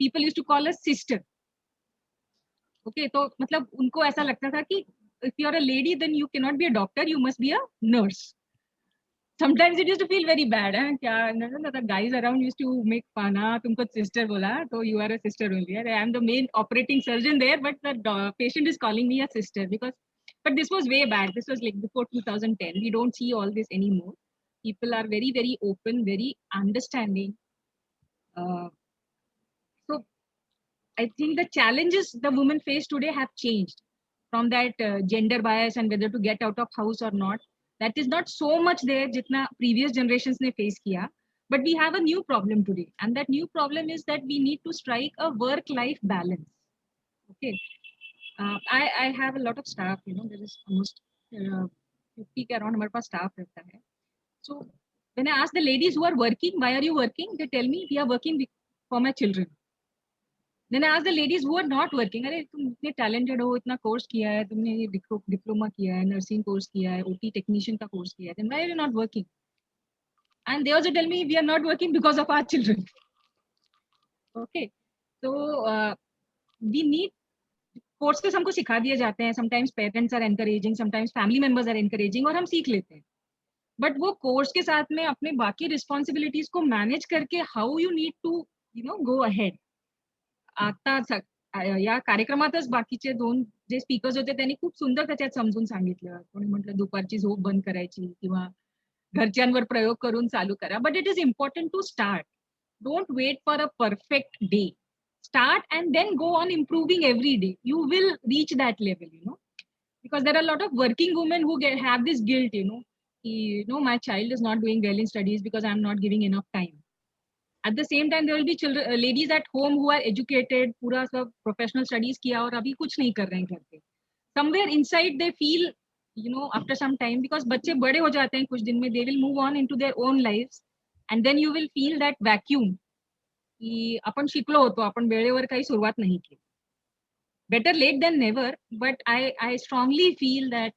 people used to call us sister. Okay, तो मतलब उनको ऐसा लगता था कि if you are a lady then you cannot be a doctor, you must be a nurse. Sometimes it used to feel very bad. क्या the guys around used to make fun. तुमको sister बोला तो you are a sister only. I am the main operating surgeon there, but the patient is calling me a sister because. But this was way back. This was like before 2010. We don't see all this anymore. People are very very open, very understanding. So I think the challenges the women face today have changed from that gender bias and whether to get out of house or not. That is not so much there jitna previous generations ne face kiya. But we have a new problem today. And that new problem is that we need to strike a work-life balance. Okay. I have a lot of staff, you know, there is almost 50 ke around hamare paas staff rehta hai. So when I ask the ladies who are working, why are you working? They tell me we are working for my children. Then I ask the ladies who are not working, अरे तुम इतने talented हो, इतना course KIA है, तुमने ये diploma KIA है, nursing course KIA है, OT टेक्नीशियन का कोर्स किया है, then why are you not working? And they also tell me we are not working because of our children. Okay, so we need courses हमको सिखा दिए जाते हैं. Sometimes parents are encouraging, sometimes family members are encouraging और हम सीख लेते हैं. But वो course के साथ में अपने बाकी responsibilities को manage करके how you need to, you know, go ahead. आता या कार्यक्रमातच बाकीचे दोन जे स्पीकर्स होते त्यांनी खूप सुंदर त्याच्यात समजून सांगितलं. कोणी म्हटलं दुपारची झोप बंद करायची किंवा घरच्यांवर प्रयोग करून चालू करा. But it is important to start. Don't wait for a perfect day. Start and then go on improving every day. You will reach that level, you know, because there are a lot of working women who have this guilt, you know, my child is not doing well in studies because I'm not giving enough time. At the same time, there will be children, ladies at home who are educated, पूरा सब professional studies KIA और अभी कुछ नहीं कर रहे हैं घर पे. Somewhere inside they feel, you know, after some time, because बच्चे बड़े हो जाते हैं कुछ दिन में, they will move on into their own lives, and then you will feel that vacuum. कि आपण शिकलो होतो, आपण वेळेवर काही सुरुवात नाही केली. Better late than never, but I strongly feel that,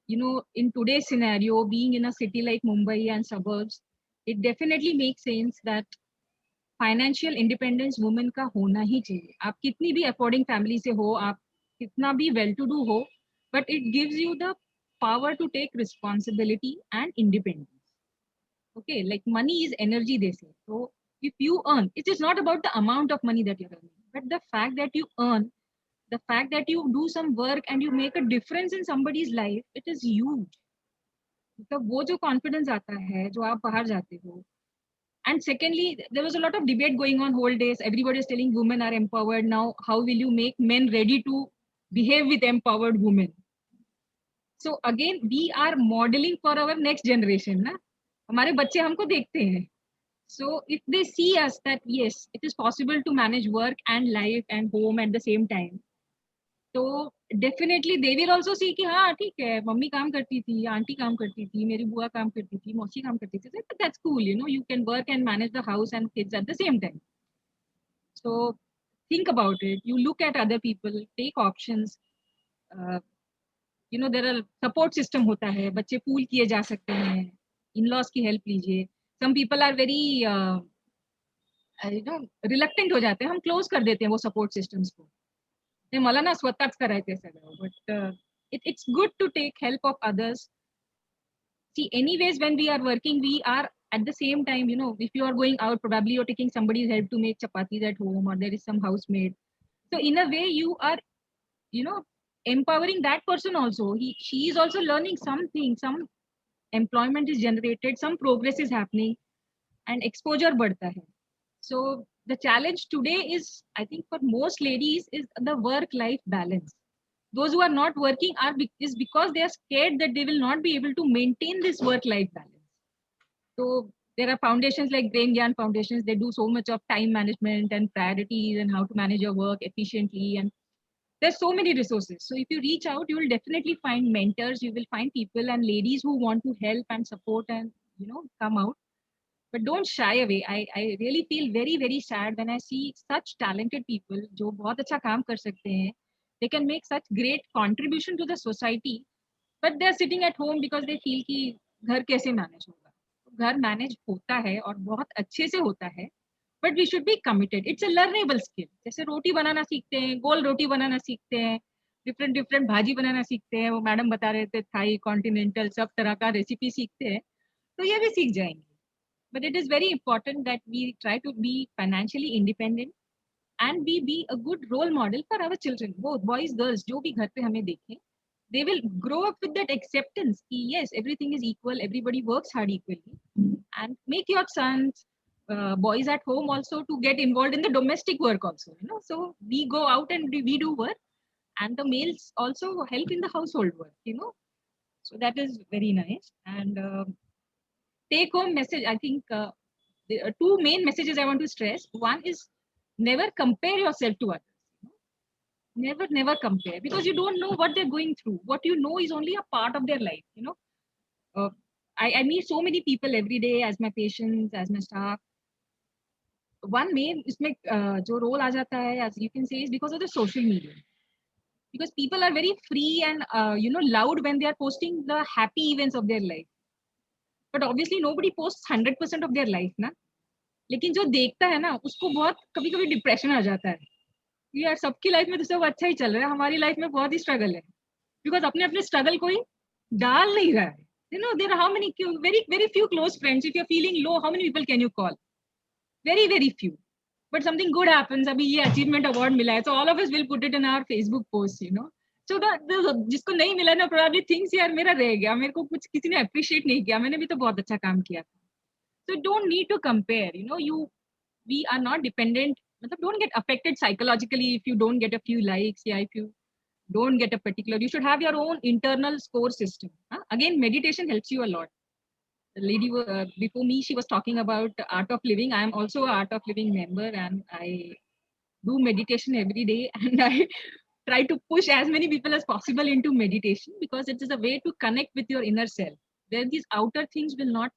you know, in today's scenario, being in a city like Mumbai and suburbs, it definitely makes sense that financial independence women का होना ही चाहिए. आप कितनी भी affording family से हो, आप कितना भी well to do हो, but it gives you the power to take responsibility and independence. Okay, like money is energy, they say. So if you earn, it is not about the amount of money that you're earning, but the fact that you earn, the fact that you do some work and you make a difference in somebody's life, it is huge. मतलब वो जो confidence आता है जो आप बाहर जाते हो. And secondly, there was a lot of debate going on whole days. Everybody is telling women are empowered now. How will you make men ready to behave with empowered women? So again, we are modeling for our next generation. ना हमारे बच्चे हमको देखते हैं. So if they see us that yes, it is possible to manage work and life and home at the same time, तो definitely they will also see कि हाँ ठीक है, मम्मी काम करती थी, आंटी काम करती थी, मेरी बुआ काम करती थी, मौसी काम करती थी. That's cool, you know, you can work and manage the house and kids at the same time. So think about it. You look at other people, take options. You know, there are support system होता है, बच्चे पूल किए जा सकते हैं, in laws की help लीजिए. Some people are very you know reluctant हो जाते हैं, हम क्लोज कर देते हैं वो सपोर्ट सिस्टम्स को. मला ना स्वतःच करायचे सगळं. But it's good to take help of others. See, anyways, when we are working, we are at the same time, you know, if you are going out, probably you're taking somebody's help to make chapatis at home, or there is some housemaid. So in a way, you are, you know, empowering that person also. She is also learning something, some employment is generated, some progress is happening, and exposure बढ़ता है. So the challenge today is, I think, for most ladies is the work-life balance. Those who are not working is because they are scared that they will not be able to maintain this work-life balance. So There are foundations like Brain Gyan Foundations. They do so much of time management and priorities and how to manage your work efficiently. And there's so many resources. So if you reach out, you will definitely find mentors. You will find people and ladies who want to help and support and, come out. But don't shy away. I really feel very, very sad when I see such talented people जो बहुत अच्छा काम कर सकते हैं. They can make such great contribution to the society, but they're sitting at home because they feel कि घर कैसे मैनेज होगा. घर मैनेज होता है और बहुत अच्छे से होता है, but we should be committed. It's a learnable skill. जैसे रोटी बनाना सीखते हैं, गोल रोटी बनाना सीखते हैं, डिफरेंट डिफरेंट भाजी बनाना सीखते हैं. वो मैडम बता रहे थे थाई, कॉन्टिनेंटल, सब तरह का रेसिपी सीखते हैं, तो ये भी सीख जाएंगे. But it is very important that we try to be financially independent and we be a good role model for our children, both boys, girls, जो भी घर पे हमें देखें. They will grow up with that acceptance. Yes, everything is equal. Everybody works hard equally. And make your sons, boys at home also to get involved in the domestic work also. So we go out and we do work, and the males also help in the household work. So that is very nice. And take home message. I think the two main messages I want to stress. One is never compare yourself to others. Never compare, because you don't know what they're going through. What you know is only a part of their life. I meet so many people every day as my patients, as my staff. One main इसमें जो role आ जाता है, as you can say, is because of the social media. Because people are very free and loud when they are posting the happy events of their life. But obviously nobody posts 100% of their life ना. लेकिन जो देखता है ना, उसको बहुत कभी-कभी depression आ जाता है. यार सबकी लाइफ में तो सब अच्छा ही चल रहा है, हमारी लाइफ में बहुत ही स्ट्रगल है. बिकॉज अपने अपने स्ट्रगल कोई डाल नहीं रहा है. There are how many very few close friends. If you're feeling low, how many people can you call? Very few. But something good happens. अभी ये achievement award मिला है, so all of us will put it in our Facebook post. So जिसको नहीं मिला ना, probably thinks यार मेरा रह गया, मेरे को कुछ किसी ने appreciate नहीं किया, मैंने भी तो बहुत अच्छा काम किया था. So don't need to compare. We are not dependent. Don't get affected psychologically if you don't get a few likes. Yeah, if you don't get a particular, you should have your own internal score system. Again, meditation helps you a lot. The lady before me, she was talking about Art of Living. I am also an Art of Living member, and I do meditation every day, and I try to push as many people as possible into meditation, because it is a way to connect with your inner self, where these outer things will not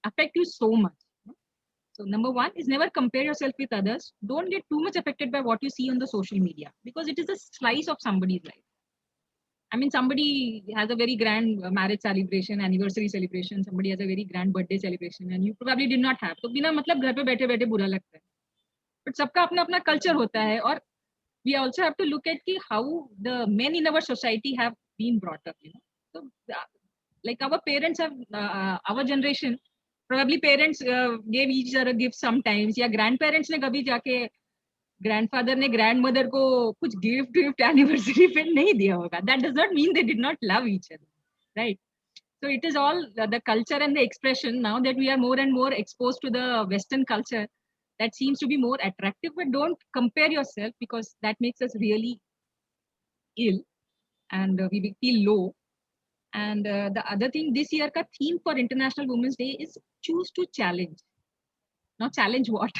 affect you so much. So number one is never compare yourself with others. Don't get too much affected by what you see on the social media, because it is a slice of somebody's life. I mean, somebody has a very grand marriage celebration, anniversary celebration. Somebody has a very grand birthday celebration, and you probably did not have. तो बिना मतलब घर पे बैठे बैठे बुरा लगता है. But सबका अपना अपना culture होता है, और we also have to look at how the men in our society have been brought up. So like our parents have, our generation. Probably parents gave each other gifts sometimes, या grandparents ने कभी जाके grandfather ने grandmother को कुछ gift anniversary पे नहीं दिया होगा. That does not mean they did not love each other, right? So it is all the culture and the expression. Now that we are more and more exposed to the Western culture, that seems to be more attractive. But don't compare yourself, because that makes us really ill, and we will feel low. And the other thing, this year ka theme for International Women's Day is choose to challenge. Not challenge what?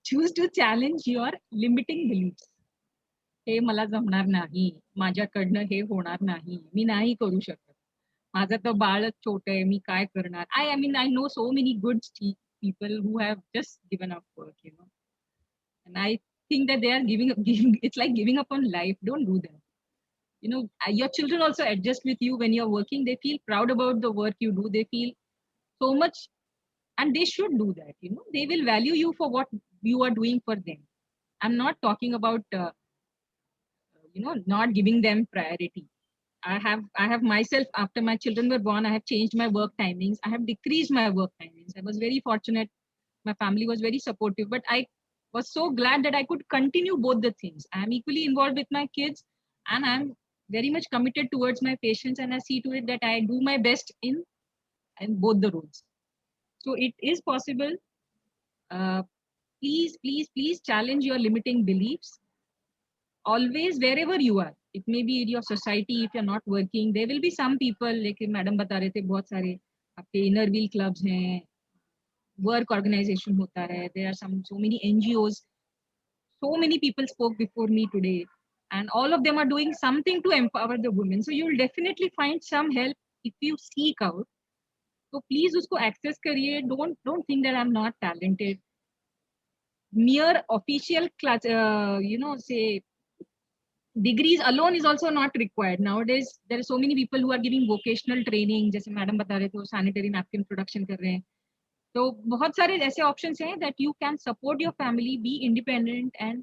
Choose to challenge your limiting beliefs. हे मला जमणार नाही, माझ्याकडनं हे होणार नाही, मी नाही करू शकत, माझं तर बाळच छोटं आहे, मी काय करणार. I mean, I know so many good people who have just given up work, and I think that they are it's like giving up on life. Don't do that. Your children also adjust with you when you're working. They feel proud about the work you do. They feel so much, and they should do that. They will value you for what you are doing for them. I'm not talking about, not giving them priority. I have myself, after my children were born, I have changed my work timings. I have decreased my work timings. I was very fortunate. My family was very supportive, but I was so glad that I could continue both the things. I am equally involved with my kids, and I'm very much committed towards my patients, and I see to it that I do my best in both the roles. So it is possible. Please challenge your limiting beliefs. Always, wherever you are, it may be in your society. If you're not working, there will be some people, like Madam बता रहे थे, बहुत सारे आपके inner wheel clubs हैं, work organization hota hai. There are so many NGOs. So many people spoke before me today, and all of them are doing something to empower the women. So you will definitely find some help if you seek out. So please usko access kariye. Don't think that I'm not talented. Mere official class, say degrees alone is also not required nowadays. There are so many people who are giving vocational training, जैसे madam बता रहे थे sanitary napkin production कर रहे हैं. तो बहुत सारे ऐसे options हैं that you can support your family, be independent and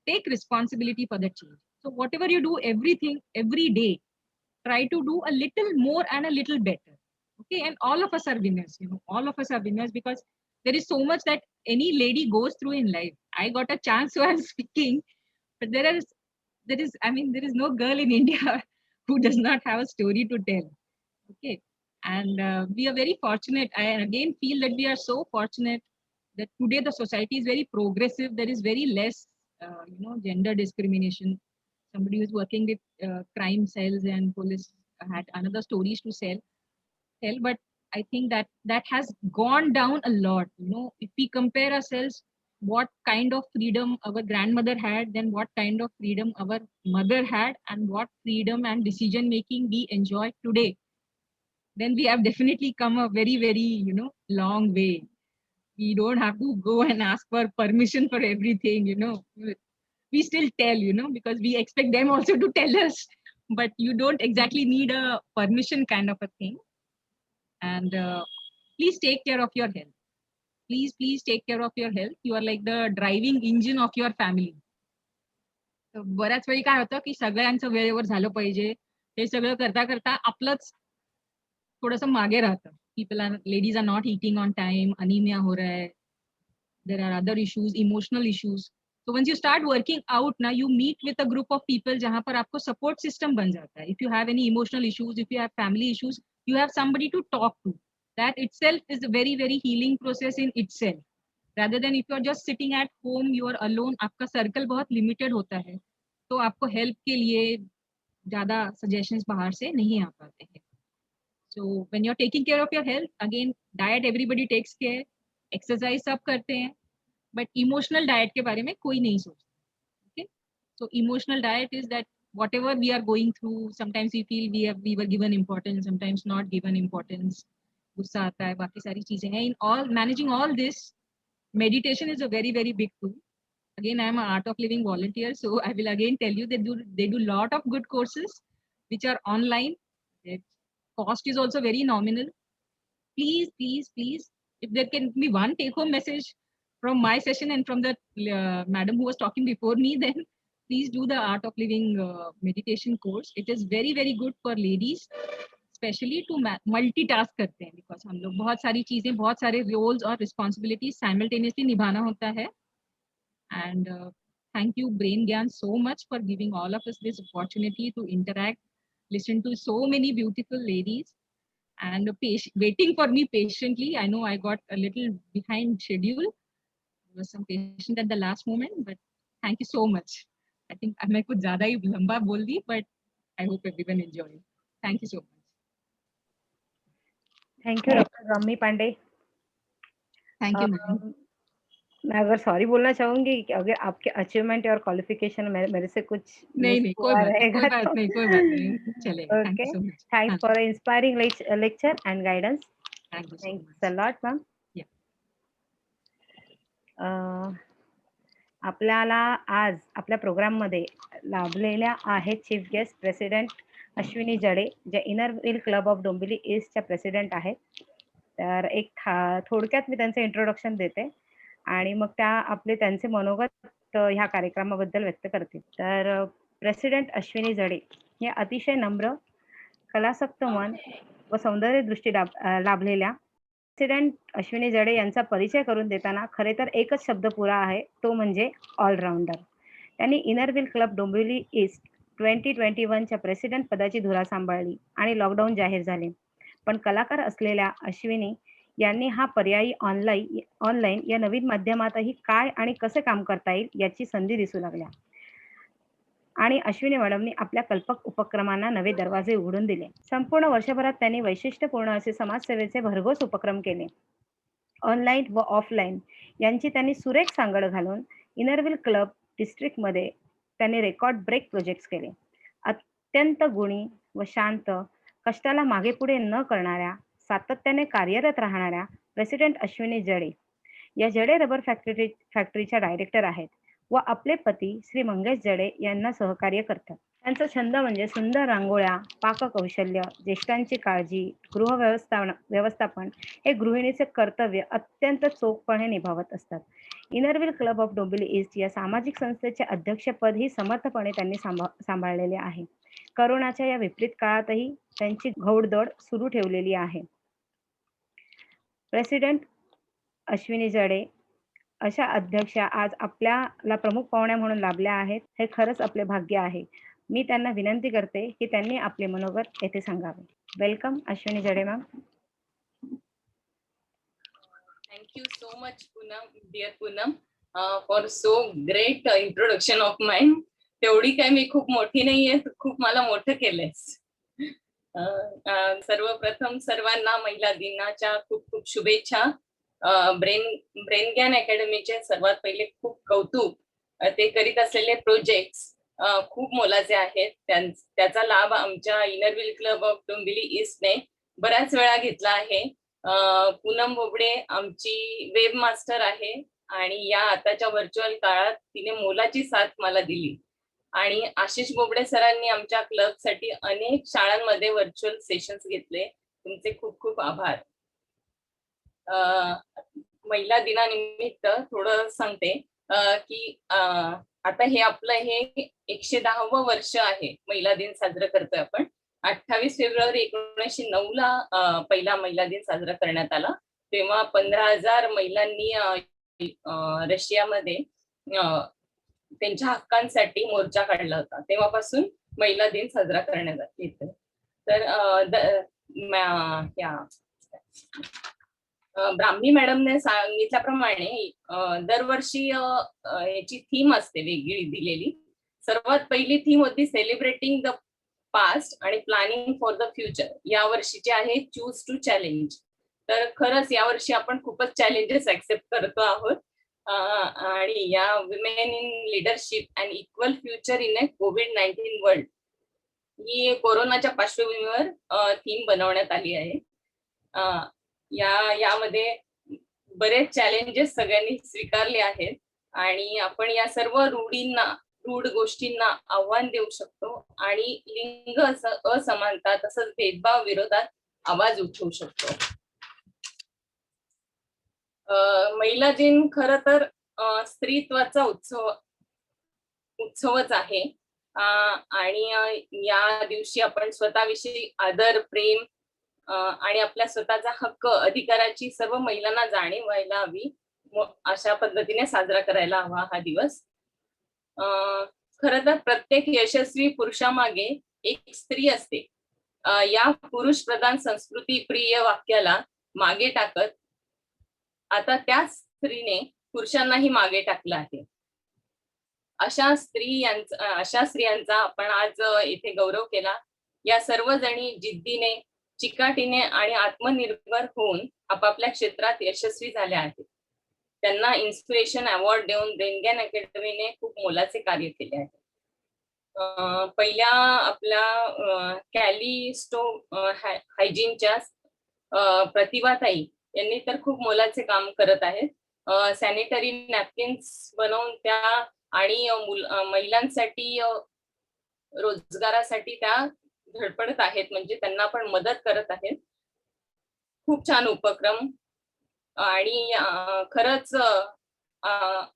take responsibility for the change. So whatever you do, everything every day, try to do a little more and a little better. Okay, and all of us are winners. All of us are winners because there is so much that any lady goes through in life. I got a chance, so I'm speaking, but there is no girl in India who does not have a story to tell. Okay, and we are very fortunate. I again feel that we are so fortunate that today the society is very progressive. There is very less, gender discrimination. Somebody who's working with crime cells and police had another stories to tell, but I think that has gone down a lot. If we compare ourselves, what kind of freedom our grandmother had, then what kind of freedom our mother had, and what freedom and decision making we enjoy today, then we have definitely come a very, very, long way. We don't have to go and ask for permission for everything, we still tell, because we expect them also to tell us, but you don't exactly need a permission kind of a thing. And please take care of your health. Please take care of your health. You are like the driving engine of your family. तर बऱ्याच वेळी काय होतं की सगळ्यांचं वेळेवर झालं पाहिजे, हे सगळं करता करता आपलंच थोडंसं मागे राहतं. Ladies are not eating on time, anaemia हो रहा है, there are other issues, emotional issues. तो once you start working out ना, you meet with a group of people जहां पर आपको सपोर्ट सिस्टम बन जाता है. If you have any emotional issues, if you have family issues, you have somebody to talk to. That itself is a very, very healing process in itself. Rather than if you are just sitting at home, you are alone, आपका circle बहुत limited होता है, तो आपको help के लिए ज़्यादा suggestions बाहर से नहीं आ पाते हैं. So when you're taking care of your health, again diet everybody takes care, exercise सब करते हैं, but emotional diet के बारे में कोई नहीं सोचता. Okay, so emotional diet is that whatever we are going through, sometimes we feel we were given importance, sometimes not given importance, गुस्सा आता है, बाकी सारी चीजें हैं. In all managing all this, meditation is a very, very big tool. Again, I am an Art of Living volunteer, so I will again tell you that they do lot of good courses which are online. The cost is also very nominal. Please, if there can be one take-home message from my session and from the madam who was talking before me, then please do the Art of Living meditation course. It is very, very good for ladies, especially to multitask करते हैं, because हम लोग बहुत सारी चीजें, बहुत सारे roles और responsibilities simultaneously निभाना होता है. And thank you Brain Gyan so much for giving all of us this opportunity to interact, listen to so many beautiful ladies, and waiting for me patiently. I know I got a little behind schedule. There was some patient at the last moment, but thank you so much. I think मैं कुछ ज़्यादा ही लंबा बोल दी, but I hope everyone enjoyed. Thank you so much. Thank you doctor Brahmi Pandey. Thank you, ma'am. मैं अगर sorry बोलना चाहूंगी कि अगर आपके अचीवमेंट और क्वालिफिकेशन मेरे से कुछ नहीं, कोई बात नहीं, चलेगा. Thank you so much. Thanks for inspiring lecture end guidance. Thank you so much. Thanks a lot ma'am. आपल्याला आज आपल्या प्रोग्राममध्ये लाभलेल्या आहेत chief guest president Ashwini Jade, जे inner wheel club of Dombivli ईस्टच्या प्रेसिडेंट आहेत. तर एक थोडक्यात मी त्यांचं इंट्रोडक्शन देते आणि मग त्यांचे मनोगत ह्या कार्यक्रमाबद्दल व्यक्त करतील. तर प्रेसिडेंट अश्विनी जडे हे अतिशय नम्र, कलासक्त मन व सौंदर्य दृष्टी लाभलेल्या प्रेसिडेंट अश्विनी जडे यांचा परिचय करून देताना खरे तर एकच शब्द पुरा आहे, तो म्हणजे ऑलराऊंडर. त्यांनी inner wheel club Dombivli east 2021च्या प्रेसिडेंट पदाची धुरा सांभाळली आणि लॉकडाऊन जाहीर झाले. पण कलाकार असलेल्या अश्विनी यांनी हा पर्यायी ऑनलाईन या नवीन माध्यमातही काय आणि कसे काम करता येईल याची संधी दिसू लागल्या आणि अश्विनी मॅडमनी आपल्या कल्पक उपक्रमांना नवे दरवाजे उघडून दिले. संपूर्ण वर्षभरात त्यांनी वैशिष्ट्यपूर्ण असे समाजसेवेचे भरघोस उपक्रम केले. ऑनलाईन व ऑफलाईन यांची त्यांनी सुरेख सांगड घालून इनरव्हील क्लब डिस्ट्रिक्टमध्ये त्यांनी रेकॉर्ड ब्रेक प्रोजेक्ट्स केले. अत्यंत गुणी व शांत, कष्टाला मागे पुढे न करणाऱ्या, सातत्याने कार्यरत राहणाऱ्या प्रेसिडेंट अश्विनी जडे या जडे रबर फॅक्टरीच्या डायरेक्टर आहेत व आपले पती श्री मंगेश जडे यांना सहकार्य करतात. त्यांचा छंद म्हणजे सुंदर रांगोळ्या, पाककौशल्य, ज्येष्ठांची काळजी, व्यवस्थापन हे गृहिणीचे कर्तव्य अत्यंत चोखपणे निभावत असतात. Inner Wheel club of Dombivli east या सामाजिक संस्थेचे अध्यक्षपदही समर्थपणे त्यांनी सांभाळलेले आहे. करोनाच्या या विपरीत काळातही त्यांची घौडदौड सुरू ठेवलेली आहे. प्रेसिडेंट अश्विनी जडे अशा अध्यक्षा आज आपल्याला प्रमुख पाहुण्या म्हणून लाभल्या आहेत. हे खरंच आपले भाग्य आहे. मी त्यांना विनंती करते की त्यांनी आपले मनोगत येथे सांगावे. वेलकम अश्विनी जडे ma'am. Thank you so much, Poonam, dear Poonam, for so great introduction of mine. तेवढी काय मी खूप मोठी नाहीये, खूप मला मोठं केलंयस. सर्वप्रथम सर्वांना महिला दिनाच्या खूप खूप शुभेच्छा. ब्रेन ज्ञान अकॅडमीचे सर्वात पहिले खूप कौतुक. ते करीत असलेले प्रोजेक्ट्स खूप मोलाचे आहेत. त्याचा लाभ आमच्या इनरव्हील क्लब ऑफ डोंबिवली ईस्टने बऱ्याच वेळा घेतला आहे. पूनम बोबडे आमची वेब मास्टर आहे आणि या आताच्या व्हर्च्युअल काळात तिने मोलाची साथ मला दिली. आणि आशिष बोबडे सरांनी आमच्या क्लबसाठी अनेक शाळांमध्ये व्हर्च्युअल सेशन्स घेतले. तुमचे खूप खूप आभार. महिला दिनानिमित्त थोडं सांगते की आता हे आपलं हे 110वं वर्ष आहे. महिला दिन साजरा करतोय आपण. 28 फेब्रुवारी 1909 ला पहिला महिला दिन साजरा करण्यात आला. तेव्हा 15,000 महिलांनी रशियामध्ये त्यांच्या हक्कांसाठी मोर्चा काढला होता. तेव्हापासून महिला दिन साजरा करण्यात येतो. तर ब्राह्मी मॅडमने सांगितल्याप्रमाणे दरवर्षी याची थीम असते वेगळी दिलेली. सर्वात पहिली थीम होती सेलिब्रेटिंग द पास्ट आणि प्लॅनिंग फॉर द फ्युचर. या वर्षीचे आहे चूज टू चॅलेंज. तर खरंच यावर्षी आपण खूपच चॅलेंजेस ऍक्सेप्ट करतो आहोत. आणि या women in leadership and equal future in a कोविड-19 वर्ल्ड ही कोरोनाच्या पार्श्वभूमीवर थीम बनवण्यात आली आहे. यामध्ये बरेच चॅलेंजेस सगळ्यांनी स्वीकारले आहेत आणि आपण या सर्व रूढ गोष्टींना आव्हान देऊ शकतो आणि लिंग असमानता तसंच भेदभाव विरोधात आवाज उठवू शकतो. महिला दिन खरं तर स्त्रीत्वाचा उत्सवच आहे. आणि या दिवशी आपण स्वतःविषयी आदर, प्रेम आणि आपल्या स्वतःचा हक्क, अधिकाराची सर्व महिलांना जाणीव व्हायला हवी. अशा पद्धतीने साजरा करायला हवा हा दिवस. खरं तर प्रत्येक यशस्वी पुरुषामागे एक स्त्री असते. या पुरुष प्रधान संस्कृती प्रिय वाक्याला मागे टाकत आता त्या स्त्रीने पुरुषांनाही मागे टाकलं आहे. अशा स्त्रियांचा आपण आज येथे गौरव केला. या सर्वजणी जिद्दीने, चिकाटीने आणि आत्मनिर्भर होऊन आपापल्या क्षेत्रात यशस्वी झाल्या आहेत. त्यांना इन्स्पिरेशन अवॉर्ड देऊन ब्रेन ज्ञान अकॅडमीने खूप मोलाचे कार्य केले आहे. पहिल्या आपल्या कॅलिस्टो हायजीनच्या प्रतिभाताई यांनी तर खूप मोलाचे काम करत आहेत. सॅनिटरी नॅपकिन्स बनवून त्या आणि महिलांसाठी रोजगारासाठी त्या धडपडत आहेत, म्हणजे त्यांना पण मदत करत आहेत. खूप छान उपक्रम आणि खरंच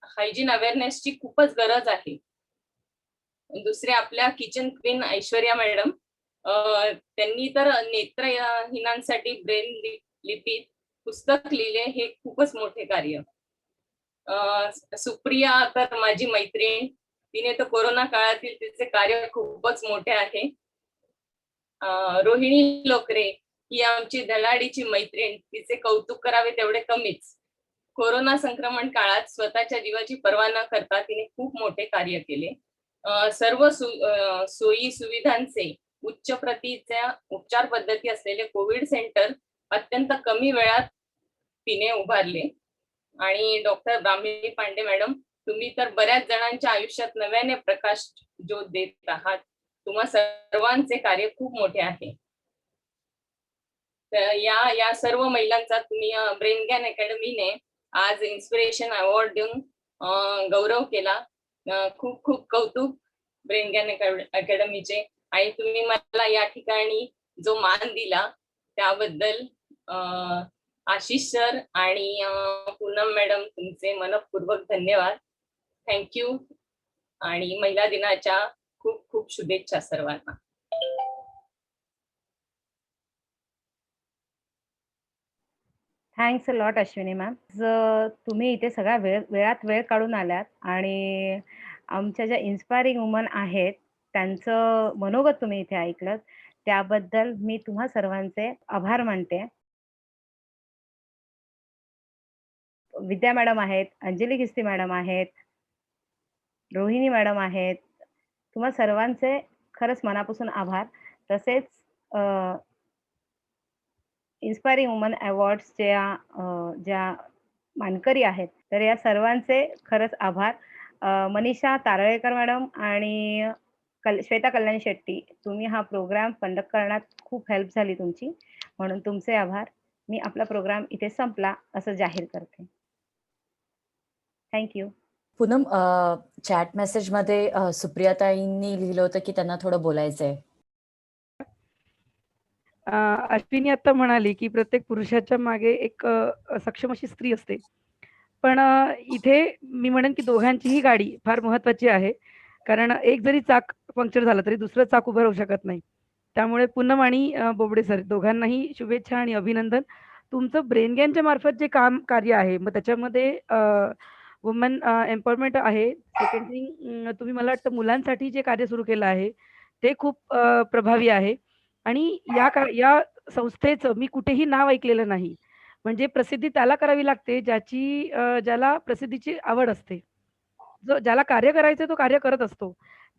हायजीन अवेअरनेसची खूपच गरज आहे. दुसरे आपल्या किचन क्वीन ऐश्वर्या मॅडम, त्यांनी तर नेत्रहीनांसाठी ब्रेन लिपीत पुस्तक लिहिले, हे खूपच मोठे कार्य. सुप्रिया तर माझी मैत्रीण, तिने तर कोरोना काळातील तिचे कार्य खूपच मोठे आहे. रोहिणी लोकरे ही आमची धडाडीची मैत्रीण, तिचे कौतुक करावे तेवढे कमीच. कोरोना संक्रमण काळात स्वतःच्या जीवाची पर्वा न करता तिने खूप मोठे कार्य केले. सर्व सोयी सुविधांचे उच्च प्रतीच्या उपचार पद्धती असलेले कोविड सेंटर अत्यंत कमी वेळात तिने उभारले. आणि डॉक्टर ब्राह्मी पांडे मॅडम, तुम्ही तर बऱ्याच जणांच्या आयुष्यात नव्याने प्रकाश ज्योत देत आहात. तुम्हा सर्वांचे कार्य खूप मोठे आहे. तर या सर्व महिलांचा तुम्ही ब्रेन ज्ञान अकॅडमीने आज इन्स्पिरेशन अवॉर्ड देऊन गौरव केला. खूप खूप कौतुक ब्रेन ज्ञान अकॅडमीचे. आणि तुम्ही मला या ठिकाणी जो मान दिला त्याबद्दल आशिष सर आणि पूनम मॅडम तुमचे मनपूर्वक धन्यवाद. थँक्यू. आणि महिला दिनाच्या खूप खूप शुभेच्छा सर्वांना. Thanks a lot Ashwini ma'am. तुम्ही इथे सगळ्या वेळात वेळ काढून आल्यात आणि आमच्या ज्या इन्स्पायरिंग वुमन आहेत त्यांचं मनोगत तुम्ही इथे ऐकलं, त्याबद्दल मी तुम्हा सर्वांचे आभार मानते. विद्या मॅडम आहेत, अंजली खिस्ती मॅडम आहेत, रोहिणी मॅडम आहेत. तुम्हा सर्वांचे खरंच मनापासून आभार. तसेच इन्स्पायरिंग वुमन अवॉर्ड्स ज्या मानकरी आहेत तर या सर्वांचे खरंच आभार. मनीषा तारळेकर मॅडम आणि श्वेता कल्याणी शेट्टी, तुम्ही हा प्रोग्राम कंडक्ट करण्यात खूप हेल्प झाली तुमची, म्हणून तुमचे आभार. मी आपला प्रोग्राम इथे संपला असं जाहीर करते. थँक्यू. पूनम, चॅट मेसेजमध्ये सुप्रियाताईंनी लिहिलं होतं की त्यांना थोडं बोलायचंय. अश्विनी आता म्हणाली की प्रत्येक पुरुषाच्या मागे एक सक्षम अशी स्त्री असते, पण इथे मी म्हणेन की दोघांचीही गाडी फार महत्वाची आहे. कारण एक जरी चाक पंक्चर झालं तरी दुसरं चाक उभं राहू शकत नाही. त्यामुळे पूनम आणि बोबडे सर दोघांनाही शुभेच्छा आणि अभिनंदन. तुमचं ब्रेन ज्ञानच्या मार्फत जे कार्य आहे, मग त्याच्यामध्ये वुमन एम्पॉवरमेंट आहे. सेकंड थिंग, तुम्ही मला वाटतं मुलांसाठी जे कार्य सुरू केलं आहे ते खूप प्रभावी आहे. आणि या संस्थेचं मी कुठेही नाव ऐकलेलं नाही. म्हणजे प्रसिद्धी त्याला करावी लागते ज्याला प्रसिद्धीची आवड असते. ज्याला कार्य करायचं तो कार्य करत असतो.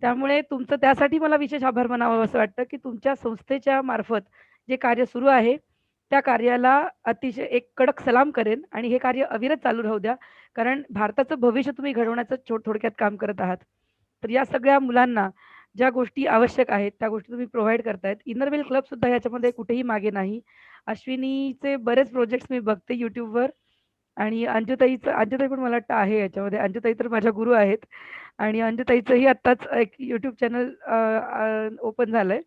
त्यामुळे तुमचं त्यासाठी मला विशेष आभार मानावं असं वाटतं की तुमच्या संस्थेच्या मार्फत जे कार्य सुरू आहे त्या कार्याला अतिशय एक कडक सलाम करेन आणि हे कार्य अविरत चालू राहू द्या. कारण भारताचं भविष्य तुम्ही घडवण्याचं थोडक्यात काम करत आहात. तर या सगळ्या मुलांना ज्या गोष्टी आवश्यक आहेत त्या गोष्टी तुम्ही प्रोव्हाइड करतायत. इनरवेल क्लब सुद्धा याच्यामध्ये कुठेही मागे नाही. अश्विनीचे बरेच प्रोजेक्ट्स मी बघते YouTubeवर आणि अंजुताई पण मला वाटतं आहे याच्यामध्ये. अंजुताई तर माझ्या गुरु आहेत आणि अंजुताईचंही आत्ताच एक YouTube चॅनल ओपन झालंय.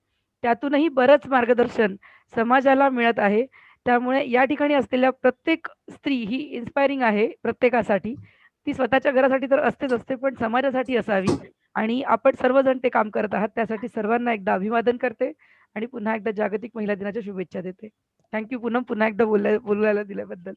त्यातूनही बरंच मार्गदर्शन समाजाला मिळत आहे. त्यामुळे या ठिकाणी असलेल्या प्रत्येक स्त्री ही इन्स्पायरिंग आहे प्रत्येकासाठी. ती स्वतःच्या घरासाठी तर असते, पण समाजासाठी असावी आणि आपण सर्वजण ते काम करत आहात. त्यासाठी सर्वांना एकदा अभिवादन करते आणि पुन्हा एकदा जागतिक महिला दिनाच्या शुभेच्छा देते. थँक्यू पूनम, पुन्हा एकदा बोलायला दिल्याबद्दल.